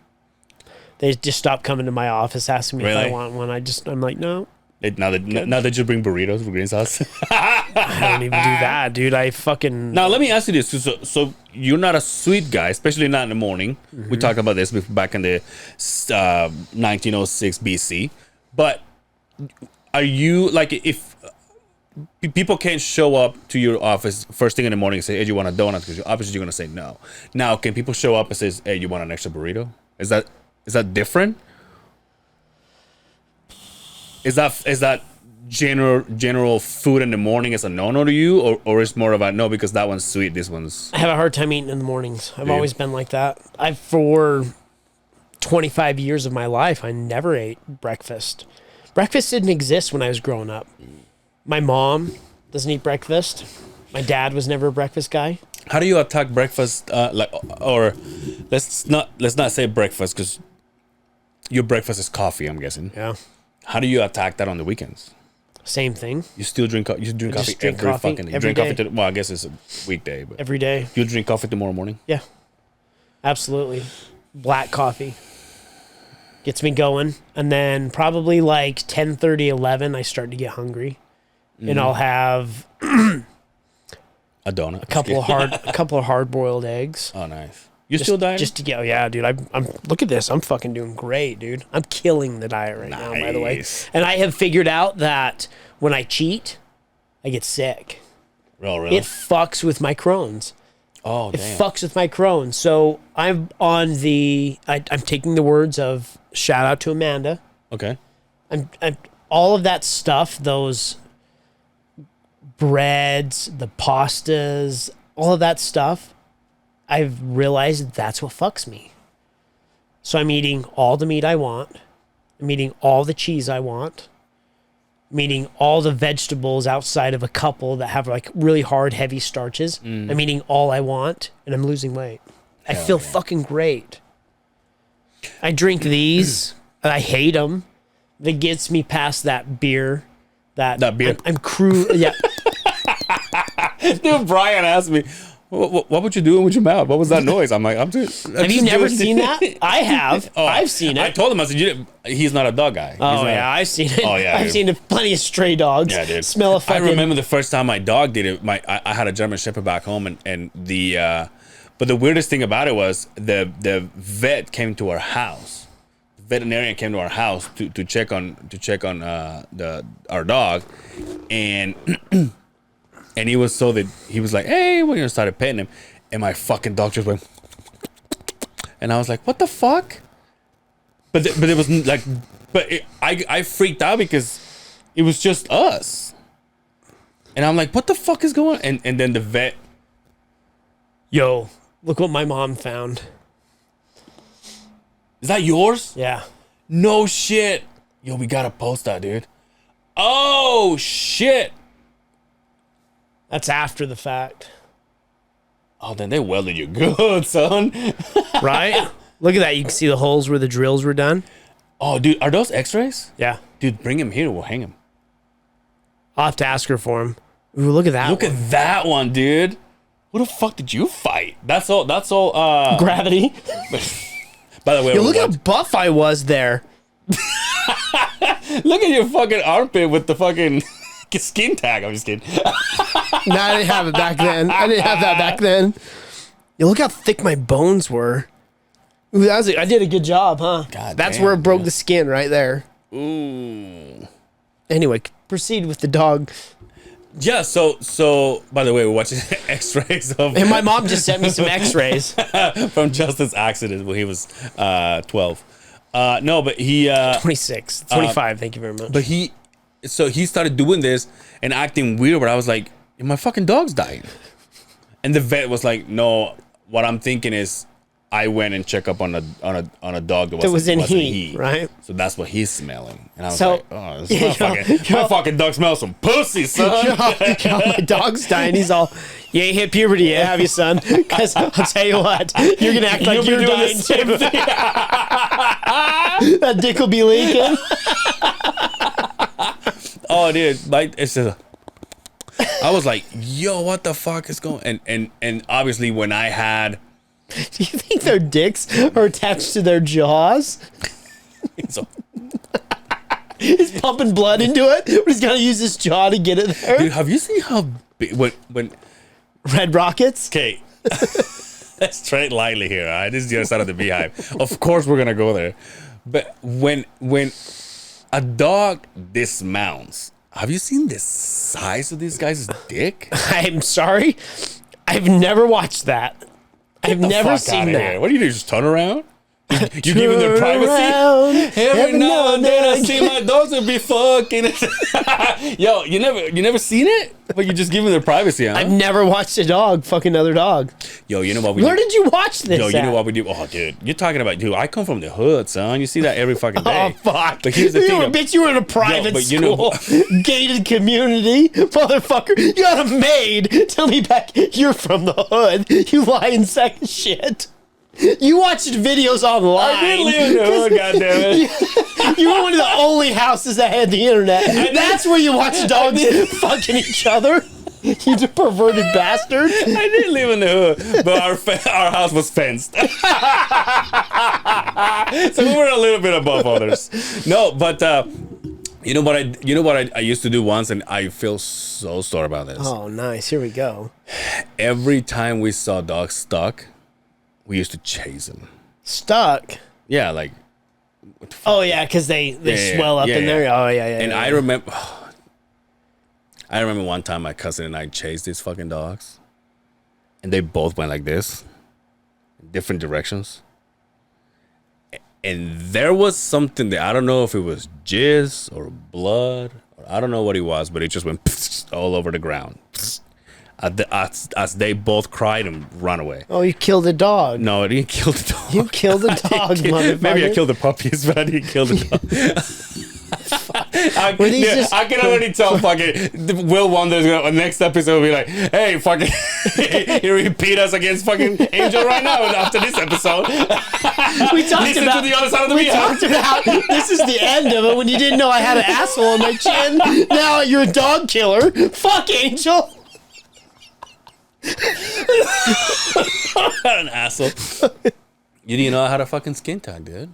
S3: They just stop coming to my office asking me if I want one. I'm like, no.
S2: Now that you bring burritos from Green's house.
S3: I don't even do that, dude. I fucking...
S2: Now, let me ask you this. So you're not a sweet guy, especially not in the morning. We talked about this back in the 1906 BC. But are you, like, if people can't show up to your office first thing in the morning and say, hey, you want a donut? Because obviously you're going to say no. Now, can people show up and say, hey, you want an extra burrito? Is that different? Is that general food in the morning is a no-no to you, or is more of a no because that one's sweet, this one's...
S3: I have a hard time eating in the mornings. I've always been like that. For 25 years of my life, I never ate breakfast. Breakfast didn't exist when I was growing up. My mom doesn't eat breakfast. My dad was never a breakfast guy.
S2: How do you attack breakfast? Or let's not say breakfast because your breakfast is coffee. I'm guessing.
S3: Yeah.
S2: How do you attack that on the weekends?
S3: Same thing.
S2: You still drink coffee
S3: just drink
S2: every
S3: coffee
S2: fucking day. You
S3: every
S2: drink
S3: day.
S2: coffee. Well, I guess it's a weekday, but
S3: Every day.
S2: you drink coffee tomorrow morning.
S3: Yeah. Absolutely. Black coffee. Gets me going. And then probably like 10:30, 11, I start to get hungry. And I'll have
S2: A donut.
S3: a couple of hard boiled eggs.
S2: Oh, nice. You still dieting?
S3: Just to get, yeah, dude. I'm look at this. I'm fucking doing great, dude. I'm killing the diet right now, by the way.
S2: Nice.
S3: And I have figured out that when I cheat, I get sick.
S2: Oh, really?
S3: It fucks with my Crohn's.
S2: Oh,
S3: It
S2: damn.
S3: fucks with my Crohn's. So I'm on I'm taking the words of shout out to Amanda.
S2: Okay.
S3: I'm all of that stuff, those breads, the pastas, all of that stuff. I've realized that's what fucks me. So I'm eating all the meat I want. I'm eating all the cheese I want. I'm eating all the vegetables outside of a couple that have like really hard, heavy starches. I'm eating all I want and I'm losing weight. I feel fucking great. I drink these and I hate them. That gets me past that beer.
S2: That beer.
S3: I'm yeah.
S2: Dude, Brian asked me, what would you do with your mouth? What was that noise? I'm like,
S3: Have you never seen that? I have. I've seen it.
S2: I told him, I said, he's not a dog guy.
S3: Oh yeah, I've seen it.
S2: Oh, yeah,
S3: I've
S2: dude.
S3: seen plenty of stray dogs.
S2: Yeah, dude.
S3: Smell a fucking.
S2: I remember the first time my dog did it. I had a German Shepherd back home, and but the weirdest thing about it was the vet came to our house. The veterinarian came to our house to check on our dog, and and he was like, hey, we're gonna start petting him, and my fucking dog just went, and I was like, what the fuck? But it was like, I freaked out because it was just us. And I'm like, what the fuck is going on? And then the vet.
S3: Yo, look what my mom found.
S2: Is that yours?
S3: Yeah.
S2: No shit. Yo, we gotta post that, dude. Oh shit.
S3: That's after the fact.
S2: Oh, then they welded you good, son.
S3: Right? Look at that. You can see the holes where the drills were done.
S2: Oh, dude, are those x-rays?
S3: Yeah.
S2: Dude, bring him here. We'll hang him.
S3: I'll have to ask her for him. Ooh, look at that.
S2: Look at that one, dude. Who the fuck did you fight? That's all.
S3: Gravity.
S2: By the way,
S3: Yo, look how buff I was there.
S2: look at your fucking armpit with the fucking skin tag. I'm just kidding.
S3: No, I didn't have it back then. I didn't have that back then. Yo, look how thick my bones were. Ooh, I did a good job, huh?
S2: God
S3: That's
S2: damn,
S3: where it broke
S2: dude.
S3: the skin right there.
S2: Ooh.
S3: Anyway, proceed with the dog.
S2: Yeah, so by the way, we're watching x-rays of
S3: And my mom just sent me some x-rays.
S2: from Justin's accident when he was 12. No, but he
S3: 26, 25, thank you very much.
S2: but he started doing this and acting weird, but I was like, my fucking dog's dying. And the vet was like, no, what I'm thinking is I went and checked up on a dog that
S3: was in
S2: wasn't
S3: heat, right?
S2: So that's what he's smelling. And I was
S3: So-
S2: like, oh, this my fucking dog smells some pussy, son.
S3: Yo, my dog's dying. He's all, you ain't hit puberty yet, have you, son? Because I'll tell you what, you're going to act like you're
S2: doing
S3: dying
S2: the same
S3: too.
S2: thing.
S3: That dick will be leaking.
S2: Oh, dude, like it's just. I was like, yo, what the fuck is going? And obviously when I had.
S3: Do you think their dicks are attached to their jaws?
S2: So,
S3: He's pumping blood into it, but he's got to use his jaw to get it there.
S2: dude, have you seen how big when
S3: Red rockets?
S2: okay, let's tread lightly here. All right, this is the other side of the Beehive. Of course, we're gonna go there, but when a dog dismounts, have you seen the size of this guy's dick?
S3: I'm sorry. I've never watched that. I've never
S2: Fuck
S3: seen
S2: outta
S3: that.
S2: here. What do you do? Just turn around? You give them their privacy. Every now and then I see my dogs will be fucking. Yo, you never seen it? But you just give them their privacy, huh?
S3: I've never watched a dog fuck another dog.
S2: Yo, you know what we
S3: Where
S2: do?
S3: did you watch this?
S2: Yo, you know what we do? Oh, dude, you're talking about, dude, I come from the hood, son. You see that every fucking day.
S3: Oh, fuck.
S2: But here's the thing.
S3: Bitch, you were in a private
S2: but you
S3: school,
S2: know-
S3: gated community. Motherfucker, you got a maid. Tell me back, you're from the hood. You lying sack of shit. You watched videos online.
S2: I did live in the hood, goddammit.
S3: You were one of the only houses that had the internet. That's where you watch dogs fucking each other. You perverted bastard.
S2: I did live in the hood, but our house was fenced. So we were a little bit above others. No, but you know what I used to do once, and I feel so sorry about this.
S3: Oh, nice. Here we go.
S2: Every time we saw dogs stuck, we used to chase them.
S3: Stuck?
S2: Yeah, like.
S3: Oh, yeah, because they swell up in there. Oh, yeah.
S2: And I remember one time my cousin and I chased these fucking dogs, and they both went like this, in different directions. And there was something that I don't know if it was jizz or blood, or I don't know what it was, but it just went all over the ground. As they both cried and run away.
S3: Oh, you killed a dog.
S2: No, I didn't kill the dog.
S3: You killed a dog, motherfucker.
S2: Maybe I killed the puppies, but I didn't kill the dog. I can already tell fucking Will Wonder's gonna next episode will be like, hey, fucking he repeat us against fucking Angel right now after this episode.
S3: We talked
S2: Listen
S3: about
S2: to the other side of the
S3: we
S2: Beehive.
S3: talked about this is the end of it when you didn't know I had an asshole on my chin. Now you're a dog killer. Fuck Angel.
S2: An asshole. You didn't know I had a fucking skin tag, dude.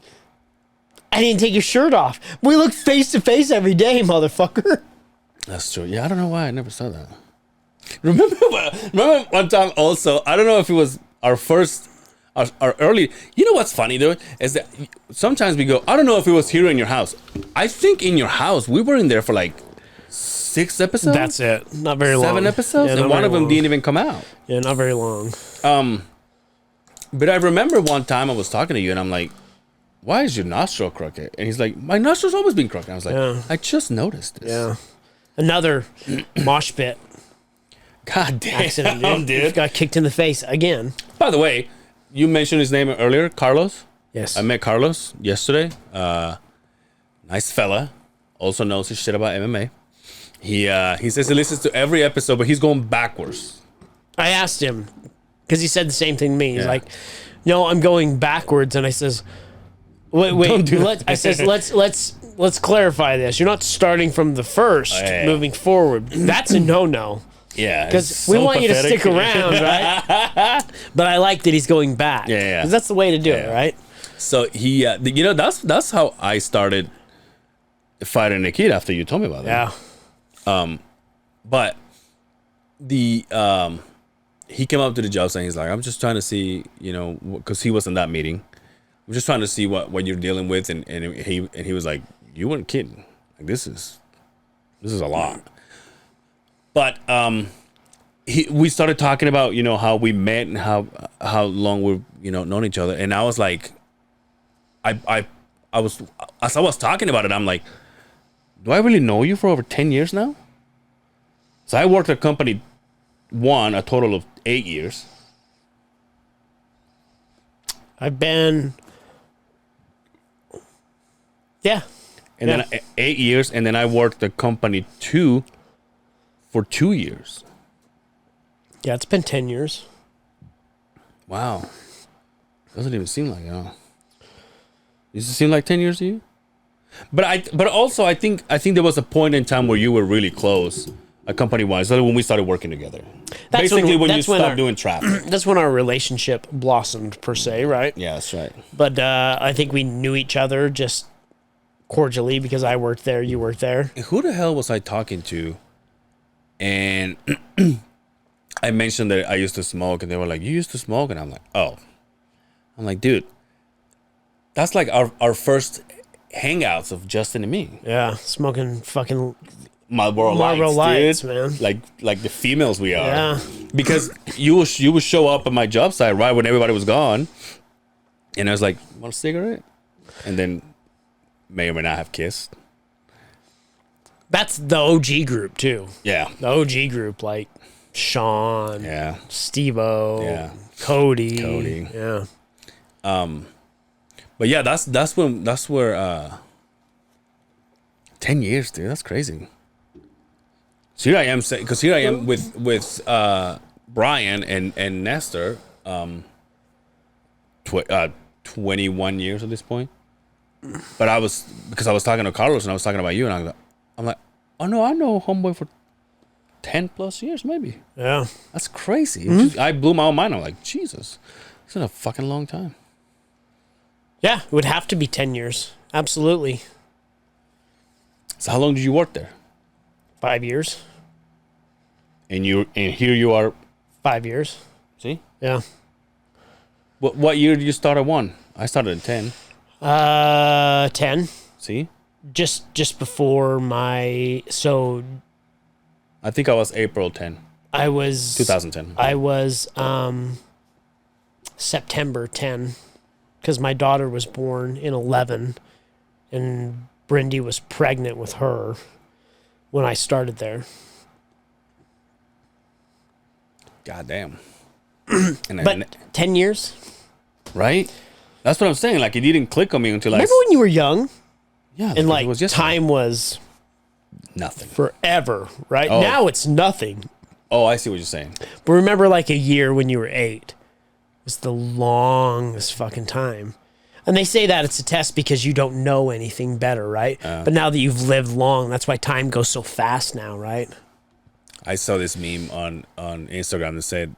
S3: I didn't take your shirt off. We look face to face every day, motherfucker.
S2: That's true. Yeah, I don't know why I never saw that. Remember one time also, I don't know if it was our first, our early, you know what's funny though, is that sometimes we go, I don't know if it was here in your house. I think in your house, we were in there for like 6 episodes?
S3: That's it. Not very long.
S2: 7 episodes?
S3: Yeah,
S2: and one of them didn't even come out.
S3: Yeah, not very long.
S2: But I remember one time I was talking to you and I'm like, why is your nostril crooked? And he's like, my nostril's always been crooked. I was like, I just noticed this.
S3: Yeah. Another mosh pit
S2: God damn,
S3: accident,
S2: dude.
S3: Got kicked in the face again.
S2: By the way, you mentioned his name earlier, Carlos.
S3: Yes.
S2: I met Carlos yesterday. Nice fella. Also knows his shit about MMA. He says he listens to every episode, but he's going backwards.
S3: I asked him because he said the same thing to me. He's
S2: Yeah.
S3: like, "No, I'm going backwards," and I says, "Wait,
S2: Don't do that.
S3: I says let's clarify this. You're not starting from the first,
S2: yeah.
S3: moving forward. That's a no."
S2: Yeah,
S3: Because we want you to stick around, right? But I like that he's going back.
S2: Yeah.
S3: 'Cause that's the way to do it, right?
S2: So he, that's how I started fighting the kid after you told me about that.
S3: Yeah.
S2: But the he came up to the job saying he's like, I'm just trying to see, because he was in that meeting. I'm just trying to see what you're dealing with, and he was like, you weren't kidding. Like this is a lot. But we started talking about how we met and how long we've known each other, and I was like, I was as I was talking about it, I'm like, do I really know you for over 10 years now? So I worked at company one a total of 8 years.
S3: I've been. Yeah.
S2: And then 8 years, and then I worked at company two for 2 years.
S3: Yeah, it's been 10 years.
S2: Wow. Doesn't even seem like it, huh? Does it seem like 10 years to you? But also I think there was a point in time where you were really close, company-wise, when we started working together.
S3: That's
S2: Basically when you
S3: that's when
S2: stopped doing traffic.
S3: That's when our relationship blossomed, per se, right?
S2: Yeah, that's right.
S3: But I think we knew each other just cordially because I worked there, you worked there.
S2: Who the hell was I talking to? And I mentioned that I used to smoke, and they were like, you used to smoke? And I'm like, oh. I'm like, dude, that's like our first hangouts of Justin and me.
S3: Yeah, smoking fucking
S2: Marlboro
S3: Lights,
S2: dude.
S3: man.
S2: Like the females we are.
S3: Yeah.
S2: Because you would show up at my job site right when everybody was gone, And I was like, want a cigarette? And then may or may not have kissed.
S3: That's the OG group too.
S2: Yeah.
S3: The OG group, like Sean,
S2: Yeah.
S3: Steve-O,
S2: Yeah.
S3: Cody. Yeah.
S2: But yeah, that's where 10 years, dude. That's crazy. So here I am saying, because here I am with Brian and Nestor, 21 years at this point. But because I was talking to Carlos and I was talking about you, and I'm like, oh no, I know homeboy for 10 plus years, maybe.
S3: Yeah.
S2: That's crazy. I blew my own mind. I'm like, Jesus, this is a fucking long time.
S3: Yeah, it would have to be 10 years. Absolutely.
S2: So how long did you work there?
S3: 5 years.
S2: And here you are.
S3: 5 years.
S2: See?
S3: Yeah.
S2: What year did you start at 1? I started at 10.
S3: 10.
S2: See?
S3: Just before I
S2: think I was April 10.
S3: I was
S2: 2010.
S3: I was September 10 because my daughter was born in 11 and Brindy was pregnant with her when I started there.
S2: God damn.
S3: But 10 years?
S2: Right? That's what I'm saying. Like, it didn't click on me until
S3: Remember when you were young?
S2: Yeah.
S3: And like
S2: it was just
S3: time was
S2: nothing.
S3: forever, right?
S2: Oh.
S3: Now it's nothing.
S2: Oh, I see what you're saying.
S3: But remember like a year when you were 8 was the longest fucking time. And they say that it's a test because you don't know anything better, right? But now that you've lived long, that's why time goes so fast now, right?
S2: I saw this meme on Instagram that said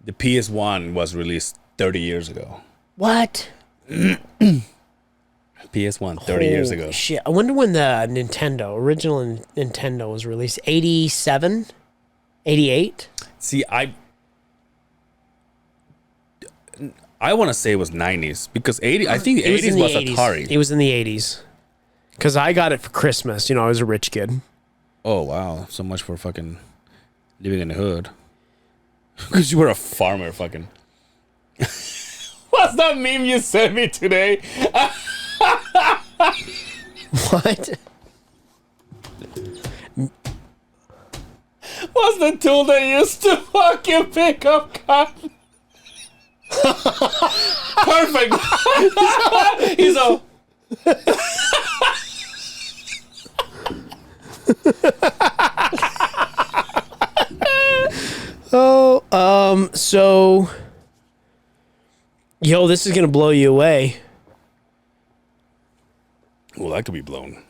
S2: the PS1 was released 30 years ago.
S3: What?
S2: PS1 30 years ago.
S3: Shit. I wonder when the original Nintendo was released. 87? 88?
S2: See, I want to say it was 90s because I think the 80s was Atari.
S3: It was in the 80s. Because I got it for Christmas. You know, I was a rich kid.
S2: Oh, wow. So much for fucking living in the hood. Because you were a farmer, fucking. What's that meme you sent me today?
S3: What?
S2: What's the tool they used to fucking pick up cotton? Perfect. He's a...
S3: So, yo, this is gonna blow you away.
S2: Well, that could be blown.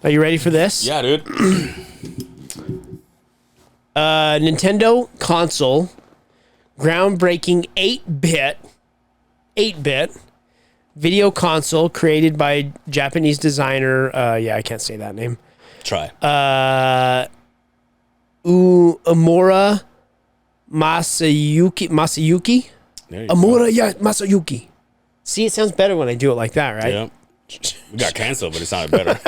S3: Are you ready for this?
S2: Yeah, dude.
S3: Nintendo console, groundbreaking 8-bit video console created by Japanese designer. I can't say that name.
S2: Try.
S3: Amura Masayuki.
S2: There you
S3: Amura Masayuki. See, it sounds better when I do it like that, right?
S2: Yeah. We got canceled, but it sounded better.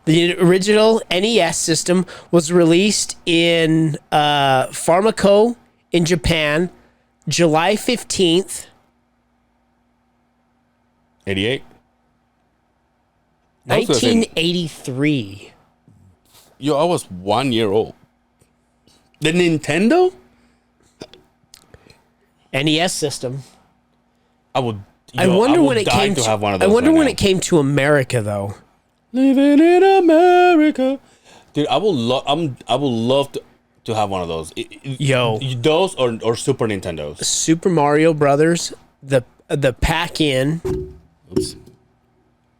S3: The original NES system was released in Pharmaco in Japan, July 15th.
S2: 88?
S3: 1983.
S2: Yo, I was 1 year old. The Nintendo?
S3: NES system.
S2: I would.
S3: I wonder when it came
S2: to have one of those.
S3: I wonder
S2: right
S3: when
S2: now.
S3: it came to America, though.
S2: Living in America, dude. I would love to have one of those.
S3: Yo,
S2: those or Super Nintendos.
S3: Super Mario Brothers. The pack-in
S2: Oops.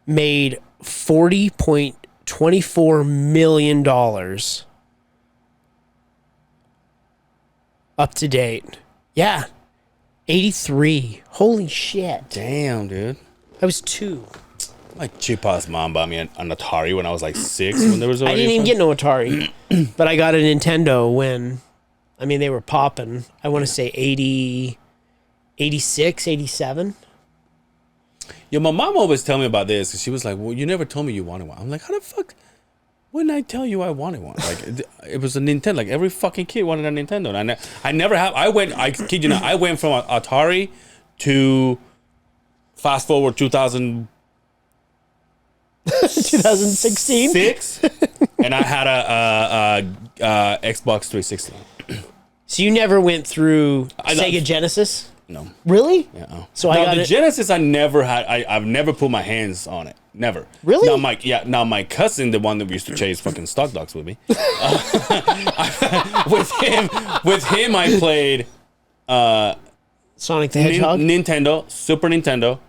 S3: made $40.24 million. Up to date. Yeah. 83. Holy shit.
S2: Damn, dude.
S3: I was 2.
S2: My cheap ass mom bought me an Atari when I was like 6. When there was
S3: I didn't even get no Atari. But I got a Nintendo when, they were popping. I want to say 80, 86, 87.
S2: Yo, my mom always tell me about this because she was like, "Well, you never told me you wanted one." I'm like, "How the fuck? when I tell you I wanted one, like it was a Nintendo. Like every fucking kid wanted a Nintendo, and I never have. I kid you not, I went from Atari to fast forward
S3: 2016,
S2: and I had a Xbox 360.
S3: So you never went through Sega Genesis?
S2: No.
S3: Really?
S2: Yeah.
S3: So
S2: now,
S3: I got
S2: the
S3: it.
S2: Genesis, I never had. I've never put my hands on it. Never.
S3: Really?
S2: Now my cousin, the one that we used to chase fucking stock dogs with me, with him, I played
S3: Sonic the Hedgehog?
S2: Nintendo, Super Nintendo,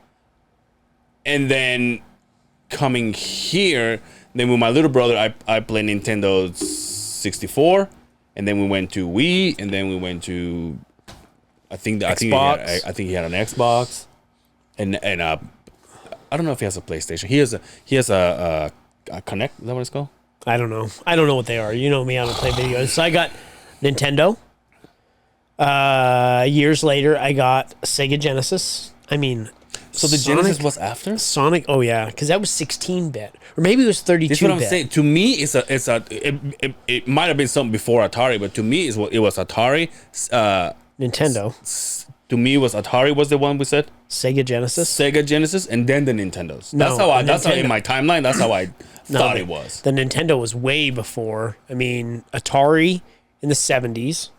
S2: and then coming here, then with my little brother, I played Nintendo 64, and then we went to Wii, and then we went to I think he had an Xbox, and I don't know if he has a PlayStation. He has a Connect. Is that what it's called?
S3: I don't know. I don't know what they are. You know me, I don't play video games. So I got Nintendo. Years later, I got Sega Genesis. I mean,
S2: so the Genesis was after
S3: Sonic. Oh yeah, because that was 16-bit, or maybe it was 32-bit.
S2: That's what I'm saying. To me, it might have been something before Atari, but to me, it was Atari.
S3: Nintendo.
S2: To me, was Atari was the one we said.
S3: Sega Genesis,
S2: and then the Nintendos.
S3: No,
S2: That's how in my timeline. That's how I thought it was.
S3: The Nintendo was way before. I mean, Atari in the 70s.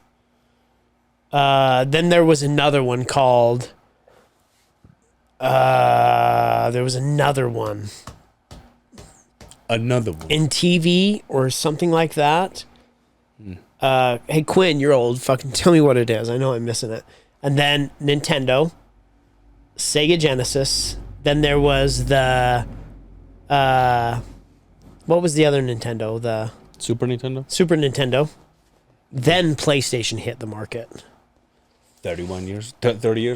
S3: Then there was another one called. There was another one.
S2: Another one.
S3: In TV or something like that. Hey Quinn, you're old. Fucking tell me what it is. I know I'm missing it. And then Nintendo, Sega Genesis. Then there was the what was the other Nintendo? The
S2: Super Nintendo.
S3: Super Nintendo. Then PlayStation hit the market.
S2: 30 years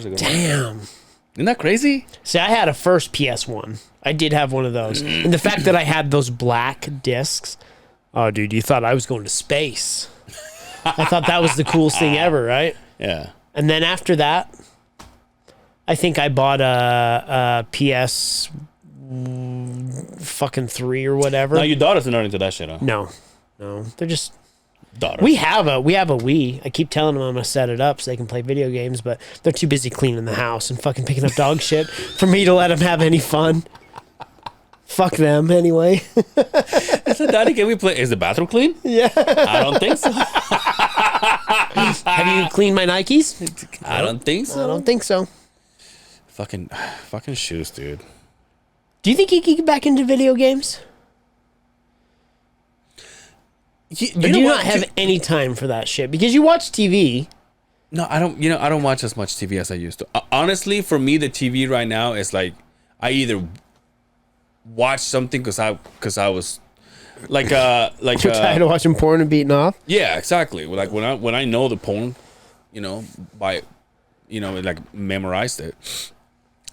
S2: ago.
S3: Damn.
S2: Isn't that crazy?
S3: See, I had a first PS1. I did have one of those. And the fact that I had those black discs. Oh, dude, you thought I was going to space. I thought that was the coolest thing ever, right?
S2: Yeah.
S3: And then after that, I think I bought a PS fucking 3 or whatever.
S2: No, your daughters are not into that shit, huh?
S3: No. They're just
S2: Daughters.
S3: We have a Wii. I keep telling them I'm gonna set it up so they can play video games, but they're too busy cleaning the house and fucking picking up dog shit for me to let them have any fun. Fuck them anyway.
S2: I said, Daddy, can we play? Is the bathroom clean?
S3: Yeah.
S2: I don't think so.
S3: Have you cleaned my Nikes?
S2: I don't think so.
S3: I don't think so.
S2: Fucking shoes, dude.
S3: Do you think you could get back into video games?
S2: You
S3: Or do you not have any time for that shit? Because you watch TV.
S2: No, I don't. I don't watch as much TV as I used to. Honestly, for me, the TV right now is like I either watch something because I was like
S3: You're tired of watching porn and beating off.
S2: Yeah, exactly. Like when I know the porn, like memorized it.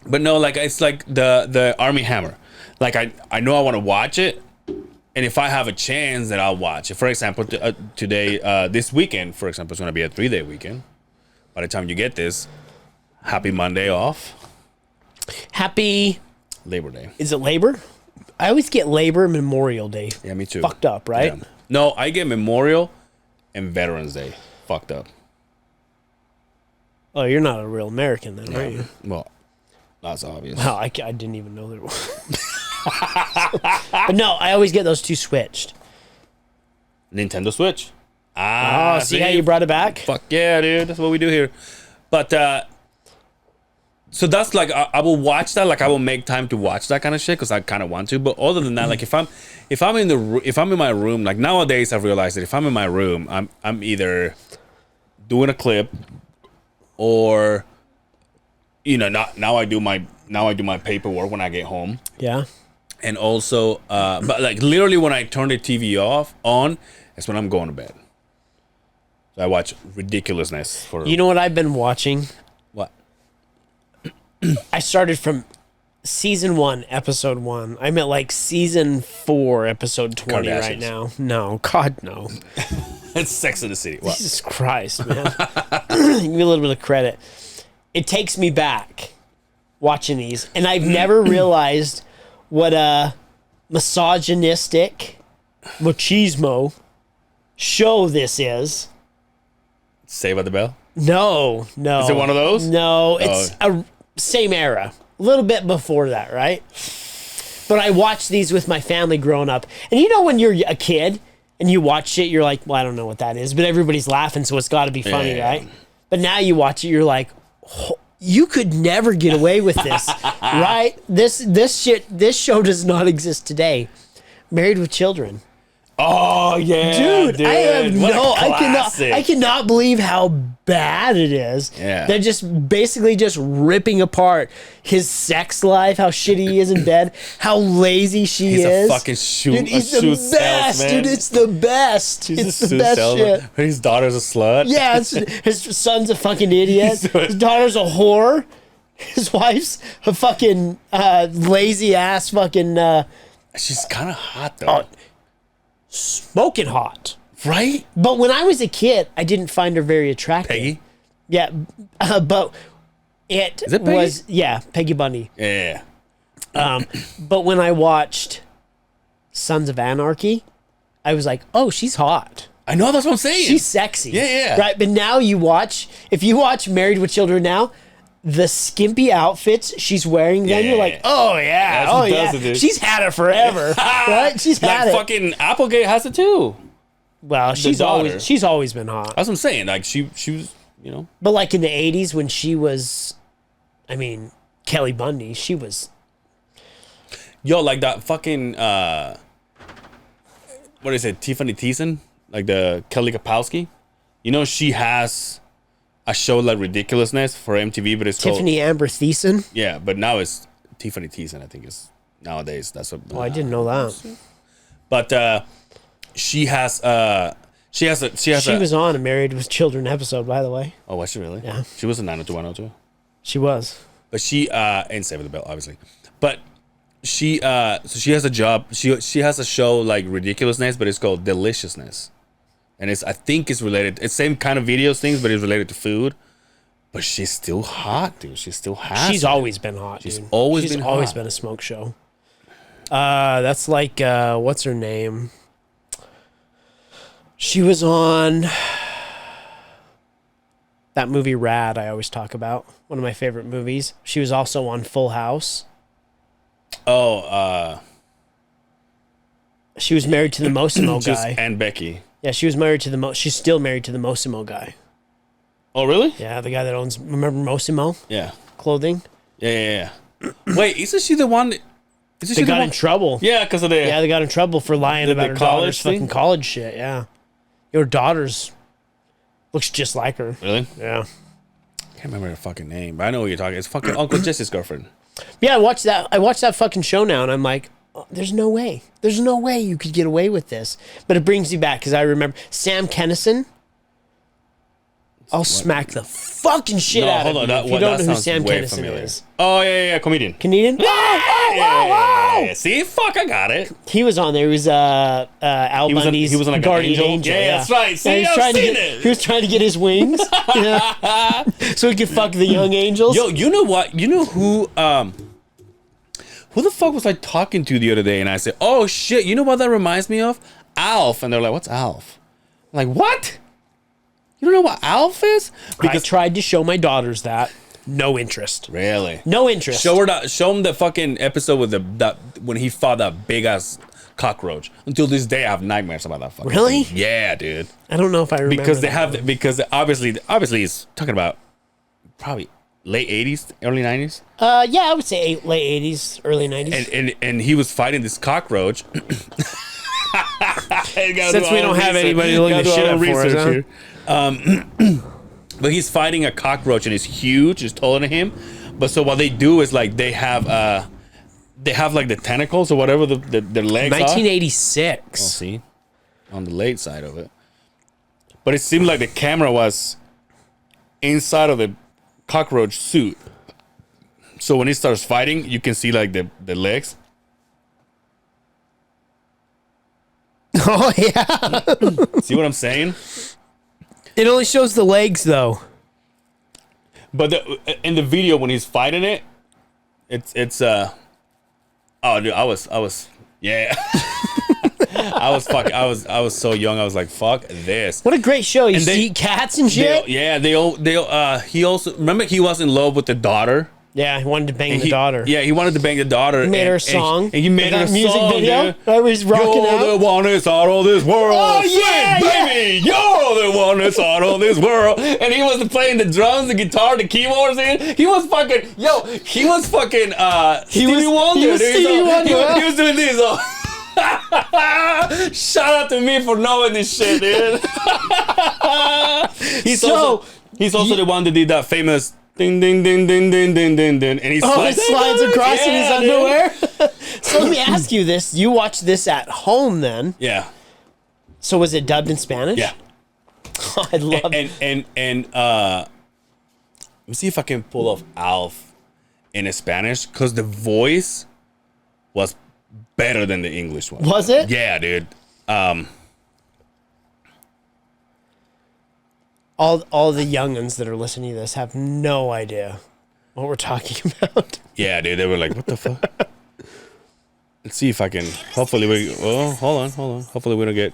S2: But no, like it's like the Army Hammer. Like I know I want to watch it. And if I have a chance, then I'll watch it. For example, today, this weekend, for example, it's going to be a 3-day weekend. By the time you get this, happy Monday off.
S3: Happy
S2: Labor Day.
S3: Is it Labor? I always get Labor and Memorial Day.
S2: Yeah, me too.
S3: Fucked up, right?
S2: Yeah. No, I get Memorial and Veterans Day. Fucked up.
S3: Oh, you're not a real American then, are you?
S2: Well, that's obvious.
S3: Well, I didn't even know there was. But no, I always get those two switched.
S2: Nintendo Switch.
S3: See how you brought it back?
S2: Fuck yeah, dude. That's what we do here. But so that's like I will watch that. Like I will make time to watch that kind of shit because I kind of want to. But other than that, like if I'm in my room, like nowadays I've realized that if I'm in my room, I'm either doing a clip or now I do my paperwork when I get home.
S3: Yeah.
S2: And also, but like literally when I turn the TV on, it's when I'm going to bed. So I watch ridiculousness for.
S3: You know what I've been watching?
S2: What?
S3: I started from season 1, episode 1. I'm at like season 4, episode 20 right now. No, God, no.
S2: It's Sex in the City. What?
S3: Jesus Christ, man. Give me a little bit of credit. It takes me back watching these, and I've never realized what a misogynistic machismo show this is.
S2: Saved by the Bell?
S3: No.
S2: Is it one of those?
S3: No, it's a same era. A little bit before that, right? But I watched these with my family growing up. And you know when you're a kid and you watch shit, you're like, well, I don't know what that is. But everybody's laughing, so it's got to be funny,
S2: Yeah.
S3: right? But now you watch it, you're like, you could never get away with this, right? This show does not exist today. Married with Children.
S2: Oh, yeah.
S3: Dude, I have
S2: What a
S3: I cannot believe how bad it is.
S2: Yeah.
S3: They're just basically just ripping apart his sex life, how shitty he is in bed, how lazy
S2: He's
S3: is.
S2: a fucking shoe,
S3: Dude, he's
S2: a shoe
S3: the best,
S2: salesman.
S3: dude. It's the best.
S2: He's
S3: It's
S2: a
S3: the
S2: shoe
S3: best
S2: salesman.
S3: shit.
S2: His daughter's a slut.
S3: Yeah, his son's a fucking idiot. His daughter's a whore. His wife's a fucking lazy ass fucking
S2: She's kind of hot, though.
S3: smoking hot.
S2: Right?
S3: But when I was a kid, I didn't find her very attractive.
S2: Peggy?
S3: Yeah, but it,
S2: Is it Peggy?
S3: was Peggy Bundy.
S2: Yeah.
S3: But when I watched Sons of Anarchy, I was like, oh, she's hot.
S2: I know, that's what I'm saying.
S3: She's sexy.
S2: Yeah.
S3: Right, but now if you watch Married with Children now, the skimpy outfits she's wearing, then you're like, oh yeah,
S2: That's
S3: oh
S2: what
S3: yeah,
S2: does it, dude.
S3: she's had it forever, right? She's
S2: like
S3: had it.
S2: fucking Applegate has it, too.
S3: Well, she's
S2: daughter.
S3: always been hot.
S2: That's what I'm saying. Like, she was, you know.
S3: But like in the 80s when she was, I mean, Kelly Bundy, she was.
S2: Yo, like that fucking, what is it, Tiffany Thiessen? Like the Kelly Kapowski? You know, she has a show like Ridiculousness for MTV, but it's
S3: Tiffany Amber Thiessen.
S2: called... Yeah, but now it's Tiffany Thiessen, I think is nowadays. That's what...
S3: Oh, I didn't know that.
S2: But she has she
S3: was on a Married with Children episode, by the way.
S2: Oh, was she really?
S3: Yeah.
S2: She was a 90210 too.
S3: She was.
S2: But she and Saved the Bell, obviously. But she so she has a job. She has a show like Ridiculousness, but it's called Deliciousness. And I think it's related. It's same kind of videos things, but it's related to food. But she's still hot, dude. She's still hot.
S3: She's always been hot.
S2: She's
S3: dude.
S2: always
S3: She's
S2: been
S3: always
S2: hot.
S3: been a smoke show. That's like what's her name? She was on that movie Rad I always talk about. One of my favorite movies. She was also on Full House.
S2: Oh,
S3: She was married to the Mosimo guy.
S2: and Becky.
S3: Yeah, she was married to she's still married to the Mosimo guy.
S2: Oh, really?
S3: Yeah, the guy that owns, remember Mosimo
S2: Yeah.
S3: clothing?
S2: Yeah. Wait, isn't she the one? Isn't
S3: They
S2: she
S3: got
S2: the
S3: in
S2: one?
S3: trouble.
S2: Yeah, because of the.
S3: Yeah, they got in trouble for lying
S2: The
S3: about her
S2: college
S3: daughter's
S2: thing?
S3: fucking college shit. Yeah, your daughter's looks just like her.
S2: Really?
S3: Yeah,
S2: Can't remember her fucking name, but I know what you're talking. It's fucking Uncle Jesse's girlfriend.
S3: yeah. I watched that fucking show now, and I'm like, oh, there's no way you could get away with this. But it brings me back because I remember Sam Kinison. I'll smack the fucking shit out of you if you don't know who Sam Kinison is.
S2: Oh yeah, comedian.
S3: Canadian?
S2: Yeah. See, fuck, I got it.
S3: He was on there. He was Al Bundy's
S2: he was on like an
S3: guardian
S2: angel? Yeah, that's right. See,
S3: he was
S2: I've
S3: trying to
S2: seen
S3: get,
S2: it.
S3: He was trying to get his wings, yeah. So he could fuck the young angels.
S2: Yo, you know what? You know who the fuck was I talking to the other day? And I said, oh shit, you know what that reminds me of? Alf. And they're like, what's Alf? I'm like, what? You don't know what Alf is?
S3: I tried to show my daughters that. No interest.
S2: Really?
S3: No interest.
S2: Show them the fucking episode with that when he fought that big ass cockroach. Until this day, I have nightmares about that fucking
S3: Really?
S2: thing. Yeah, dude.
S3: I don't know if I remember
S2: Because obviously he's talking about probably late 80s, early 90s.
S3: Yeah, I would say late 80s, early 90s.
S2: And he was fighting this cockroach.
S3: Since we don't have anybody to look this shit up for us, huh?
S2: But he's fighting a cockroach and it's huge, it's taller than him. But so what they do is like they have like the tentacles or whatever their legs are.
S3: 1986.
S2: Oh, see, on the late side of it. But it seemed like the camera was inside of the cockroach suit. So when he starts fighting, you can see like the legs.
S3: Oh yeah.
S2: See what I'm saying?
S3: It only shows the legs though.
S2: But in the video when he's fighting it, it's oh dude, I was yeah. I was so young. I was like, fuck this.
S3: What a great show. You
S2: And they-
S3: see cats and shit.
S2: He also remember he was in love with the daughter.
S3: Yeah, he wanted to bang
S2: And
S3: the daughter.
S2: Yeah, he wanted to bang the daughter.
S3: He made her a song.
S2: And he made her a
S3: music
S2: song,
S3: video.
S2: dude.
S3: Right, where he's rocking
S2: You're
S3: out.
S2: the one that's out of this world.
S3: Oh,
S2: Sweet
S3: yeah,
S2: baby. You're the one that's out of this world. And he was playing the drums, the guitar, the keyboards. He was fucking, he was fucking Stevie Wonder.
S3: He was
S2: dude.
S3: Stevie Wonder.
S2: He was doing this. Shout out to me for knowing this shit, dude. He's also the one that did that famous ding ding ding ding ding ding ding ding, and he
S3: slides across in his
S2: dude.
S3: underwear. So let me ask you this: you watched this at home, then?
S2: Yeah,
S3: So was it dubbed in Spanish?
S2: yeah.
S3: I love.
S2: And let me see if I can pull off Alf in Spanish, because the voice was better than the English one.
S3: Was it?
S2: Yeah, dude.
S3: All the young'uns that are listening to this have no idea what we're talking about.
S2: Yeah, dude. They were like, "What the fuck?" Let's see if I can. Hopefully we. Oh, hold on. Hopefully we don't get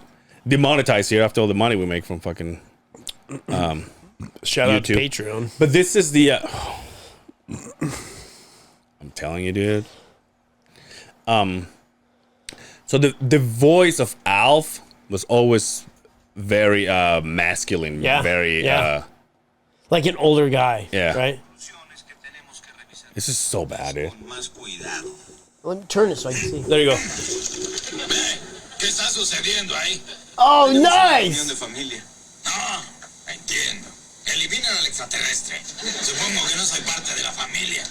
S2: demonetized here after all the money we make from fucking.
S3: Shout out to
S2: YouTube.
S3: Patreon.
S2: But this is the. I'm telling you, dude. So the voice of Alf was always very masculine.
S3: Yeah,
S2: Very.
S3: yeah. Like an older guy.
S2: Yeah.
S3: Right.
S2: This is so bad, dude.
S3: Let me turn it so I can see.
S2: There you go.
S4: ¿Qué está sucediendo ahí?
S3: Oh,
S4: Reunión
S3: nice.
S4: de familia. No, entiendo. Eliminen al extraterrestre. Supongo que no soy parte de la familia.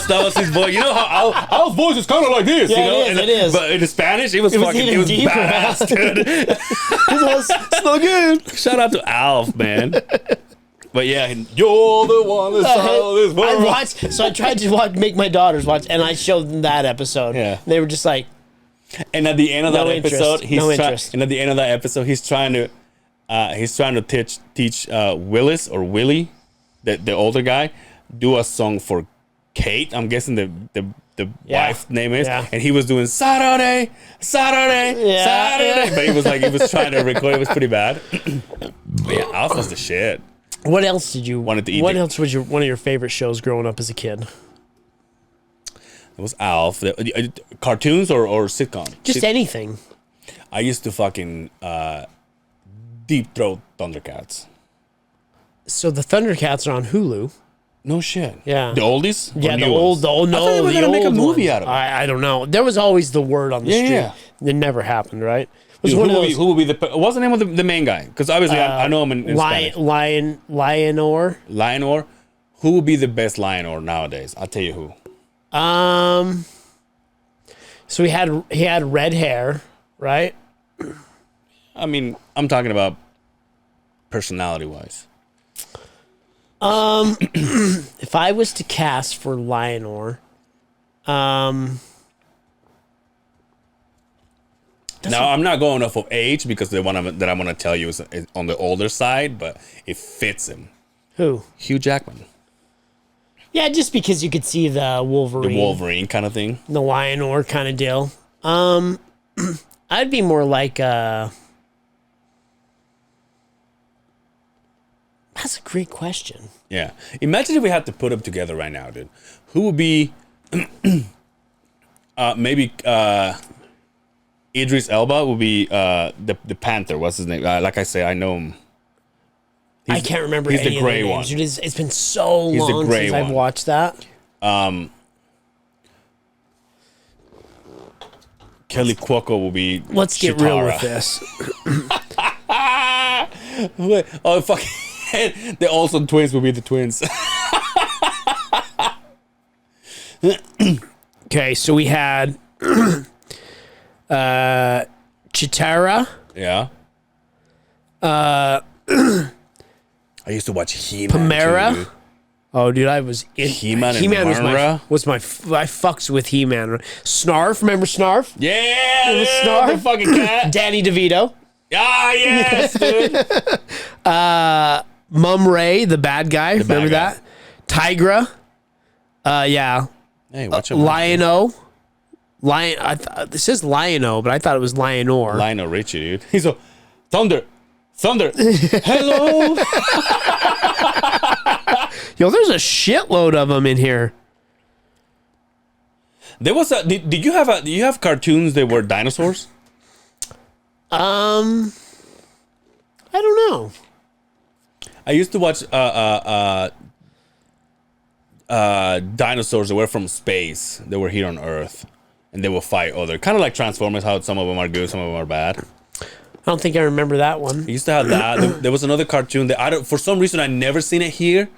S2: That was his voice. You know how Al's voice is kind of like this.
S3: Yeah,
S2: you know?
S3: it is.
S2: But in Spanish, it was fucking.
S3: even
S2: It was
S3: deeper.
S2: badass, dude.
S3: It's so good.
S2: Shout out to Alf, man. But yeah, you're the one that's out of this
S3: I
S2: world.
S3: watched. So I tried to make my daughters watch, and I showed them that episode.
S2: Yeah.
S3: They were just like,
S2: And at the end of
S3: No
S2: that
S3: interest.
S2: episode,
S3: No interest.
S2: And at the end of that episode, he's trying to teach Willis or Willie, the older guy, do a song for Kate. I'm guessing the
S3: Yeah.
S2: wife name is,
S3: Yeah.
S2: and he was doing Saturday,
S3: Yeah.
S2: Saturday, but he was trying to record. It was pretty bad. But yeah, Alf was the shit.
S3: what else did you
S2: Wanted to eat
S3: What
S2: it.
S3: else was one of your favorite shows growing up as a kid?
S2: It was Alf. Cartoons or sitcom?
S3: Just anything.
S2: I used to fucking deep throat Thundercats.
S3: So the Thundercats are on Hulu.
S2: No shit.
S3: Yeah.
S2: The oldies? Or
S3: Yeah,
S2: new
S3: the
S2: ones?
S3: old. No,
S2: I thought they were
S3: the
S2: gonna make a
S3: old
S2: movie
S3: ones.
S2: out of it.
S3: I don't know. There was always the word on the
S2: Yeah,
S3: street.
S2: yeah.
S3: It never happened, right? It was
S2: Dude,
S3: one of those.
S2: who will be what's the name of the main guy? Because obviously I know him in Spanish.
S3: Lionor.
S2: Lionor. Who will be the best Lionor nowadays? I'll tell you who.
S3: So he had red hair, right?
S2: I mean, I'm talking about personality wise.
S3: If I was to cast for Lionor,
S2: Now I'm not going off of age because the one that I want to tell you is on the older side, but it fits him.
S3: who?
S2: Hugh Jackman,
S3: Yeah, just because you could see the Wolverine,
S2: the Wolverine kind of thing.
S3: the Lionor kind of deal. I'd be more like that's a great question.
S2: Yeah. Imagine if we had to put them together right now, dude. Who would be maybe Idris Elba would be the Panther. What's his name? Like I say, I know him.
S3: I can't remember.
S2: He's
S3: any
S2: the
S3: of
S2: gray
S3: names,
S2: one.
S3: dude. It's been so
S2: He's the
S3: long
S2: gray
S3: since I've
S2: one.
S3: watched that.
S2: Kelly Cuoco will be.
S3: Let's get real
S2: Chitara.
S3: with this.
S2: Wait, oh fucking! The Olsen twins will be the twins.
S3: Okay, so we had Chitara.
S2: Yeah. I used to watch He-Man.
S3: Pamera?
S2: too, dude.
S3: Oh, dude, I was in
S2: He-Man and
S3: He-Man
S2: Mara?
S3: I fucks with He-Man. Snarf, remember Snarf?
S2: Yeah,
S3: was
S2: yeah,
S3: Snarf?
S2: the fucking cat.
S3: Danny DeVito.
S2: Ah, yes, dude.
S3: Mum Ray, the bad guy.
S2: bad
S3: Remember
S2: guy.
S3: that? Tigra. Yeah.
S2: Hey, watch him.
S3: Lion-O. Lion. It says Lion-O, but I thought it was Lionor.
S2: Lionel Richie, dude. He's a Thunder. Hello.
S3: Yo, there's a shitload of them in here.
S2: There was a. Do you have cartoons that were dinosaurs?
S3: I don't know.
S2: I used to watch dinosaurs that were from space. They were here on Earth, and they will fight other. Kind of like Transformers. How some of them are good, some of them are bad.
S3: I don't think I remember that one.
S2: I used to have that. There was another cartoon that for some reason I never seen it here,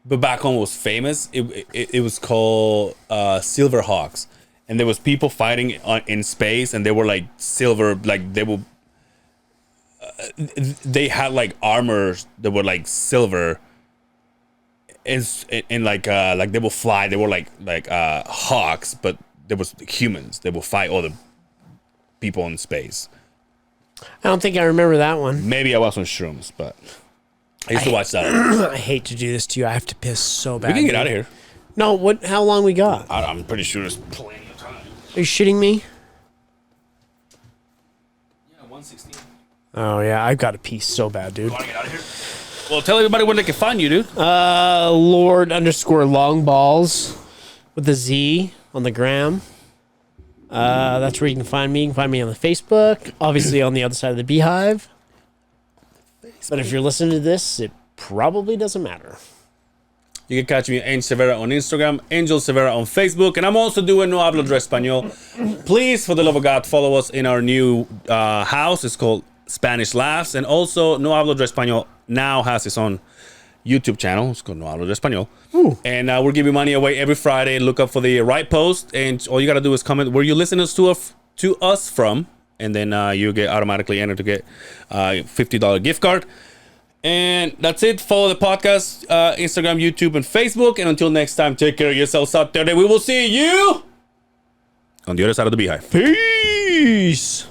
S2: but back home it was famous. It was called Silver Hawks, and there was people fighting in space, and they were like silver, like they had like armors that were like silver, and like they will fly. They were like hawks, but there was humans. They will fight other people in space.
S3: I don't think I remember that one.
S2: Maybe I was on shrooms, but I used to watch that.
S3: I hate to do this to you. I have to piss so bad.
S2: We can get out of here.
S3: No, what? How long we got?
S2: I'm pretty sure there's plenty of time.
S3: Are you shitting me?
S2: Yeah, 116.
S3: Oh yeah, I've got to pee so bad, dude.
S2: Want to get out of here? Well, tell everybody where they can find you, dude.
S3: Lord_longballs with a Z on the gram. That's where you can find me. You can find me on the Facebook, obviously on the other side of the Beehive. But if you're listening to this, it probably doesn't matter.
S2: You can catch me Angel Severa on Instagram, Angel Severa on Facebook, and I'm also doing No Hablo de Español. Please, for the love of God, follow us in our new house. It's called Spanish Laughs, and also No Hablo de Español now has its own YouTube channel. It's called No Hablo de Español. And we're giving money away every Friday. Look up for the right post, and all you got to do is comment where you listen to us from, and then you get automatically entered to get a $50 gift card. And that's it. Follow the podcast, Instagram, YouTube, and Facebook. And until next time, take care of yourselves out there. We will see you on the other side of the Beehive.
S3: Peace.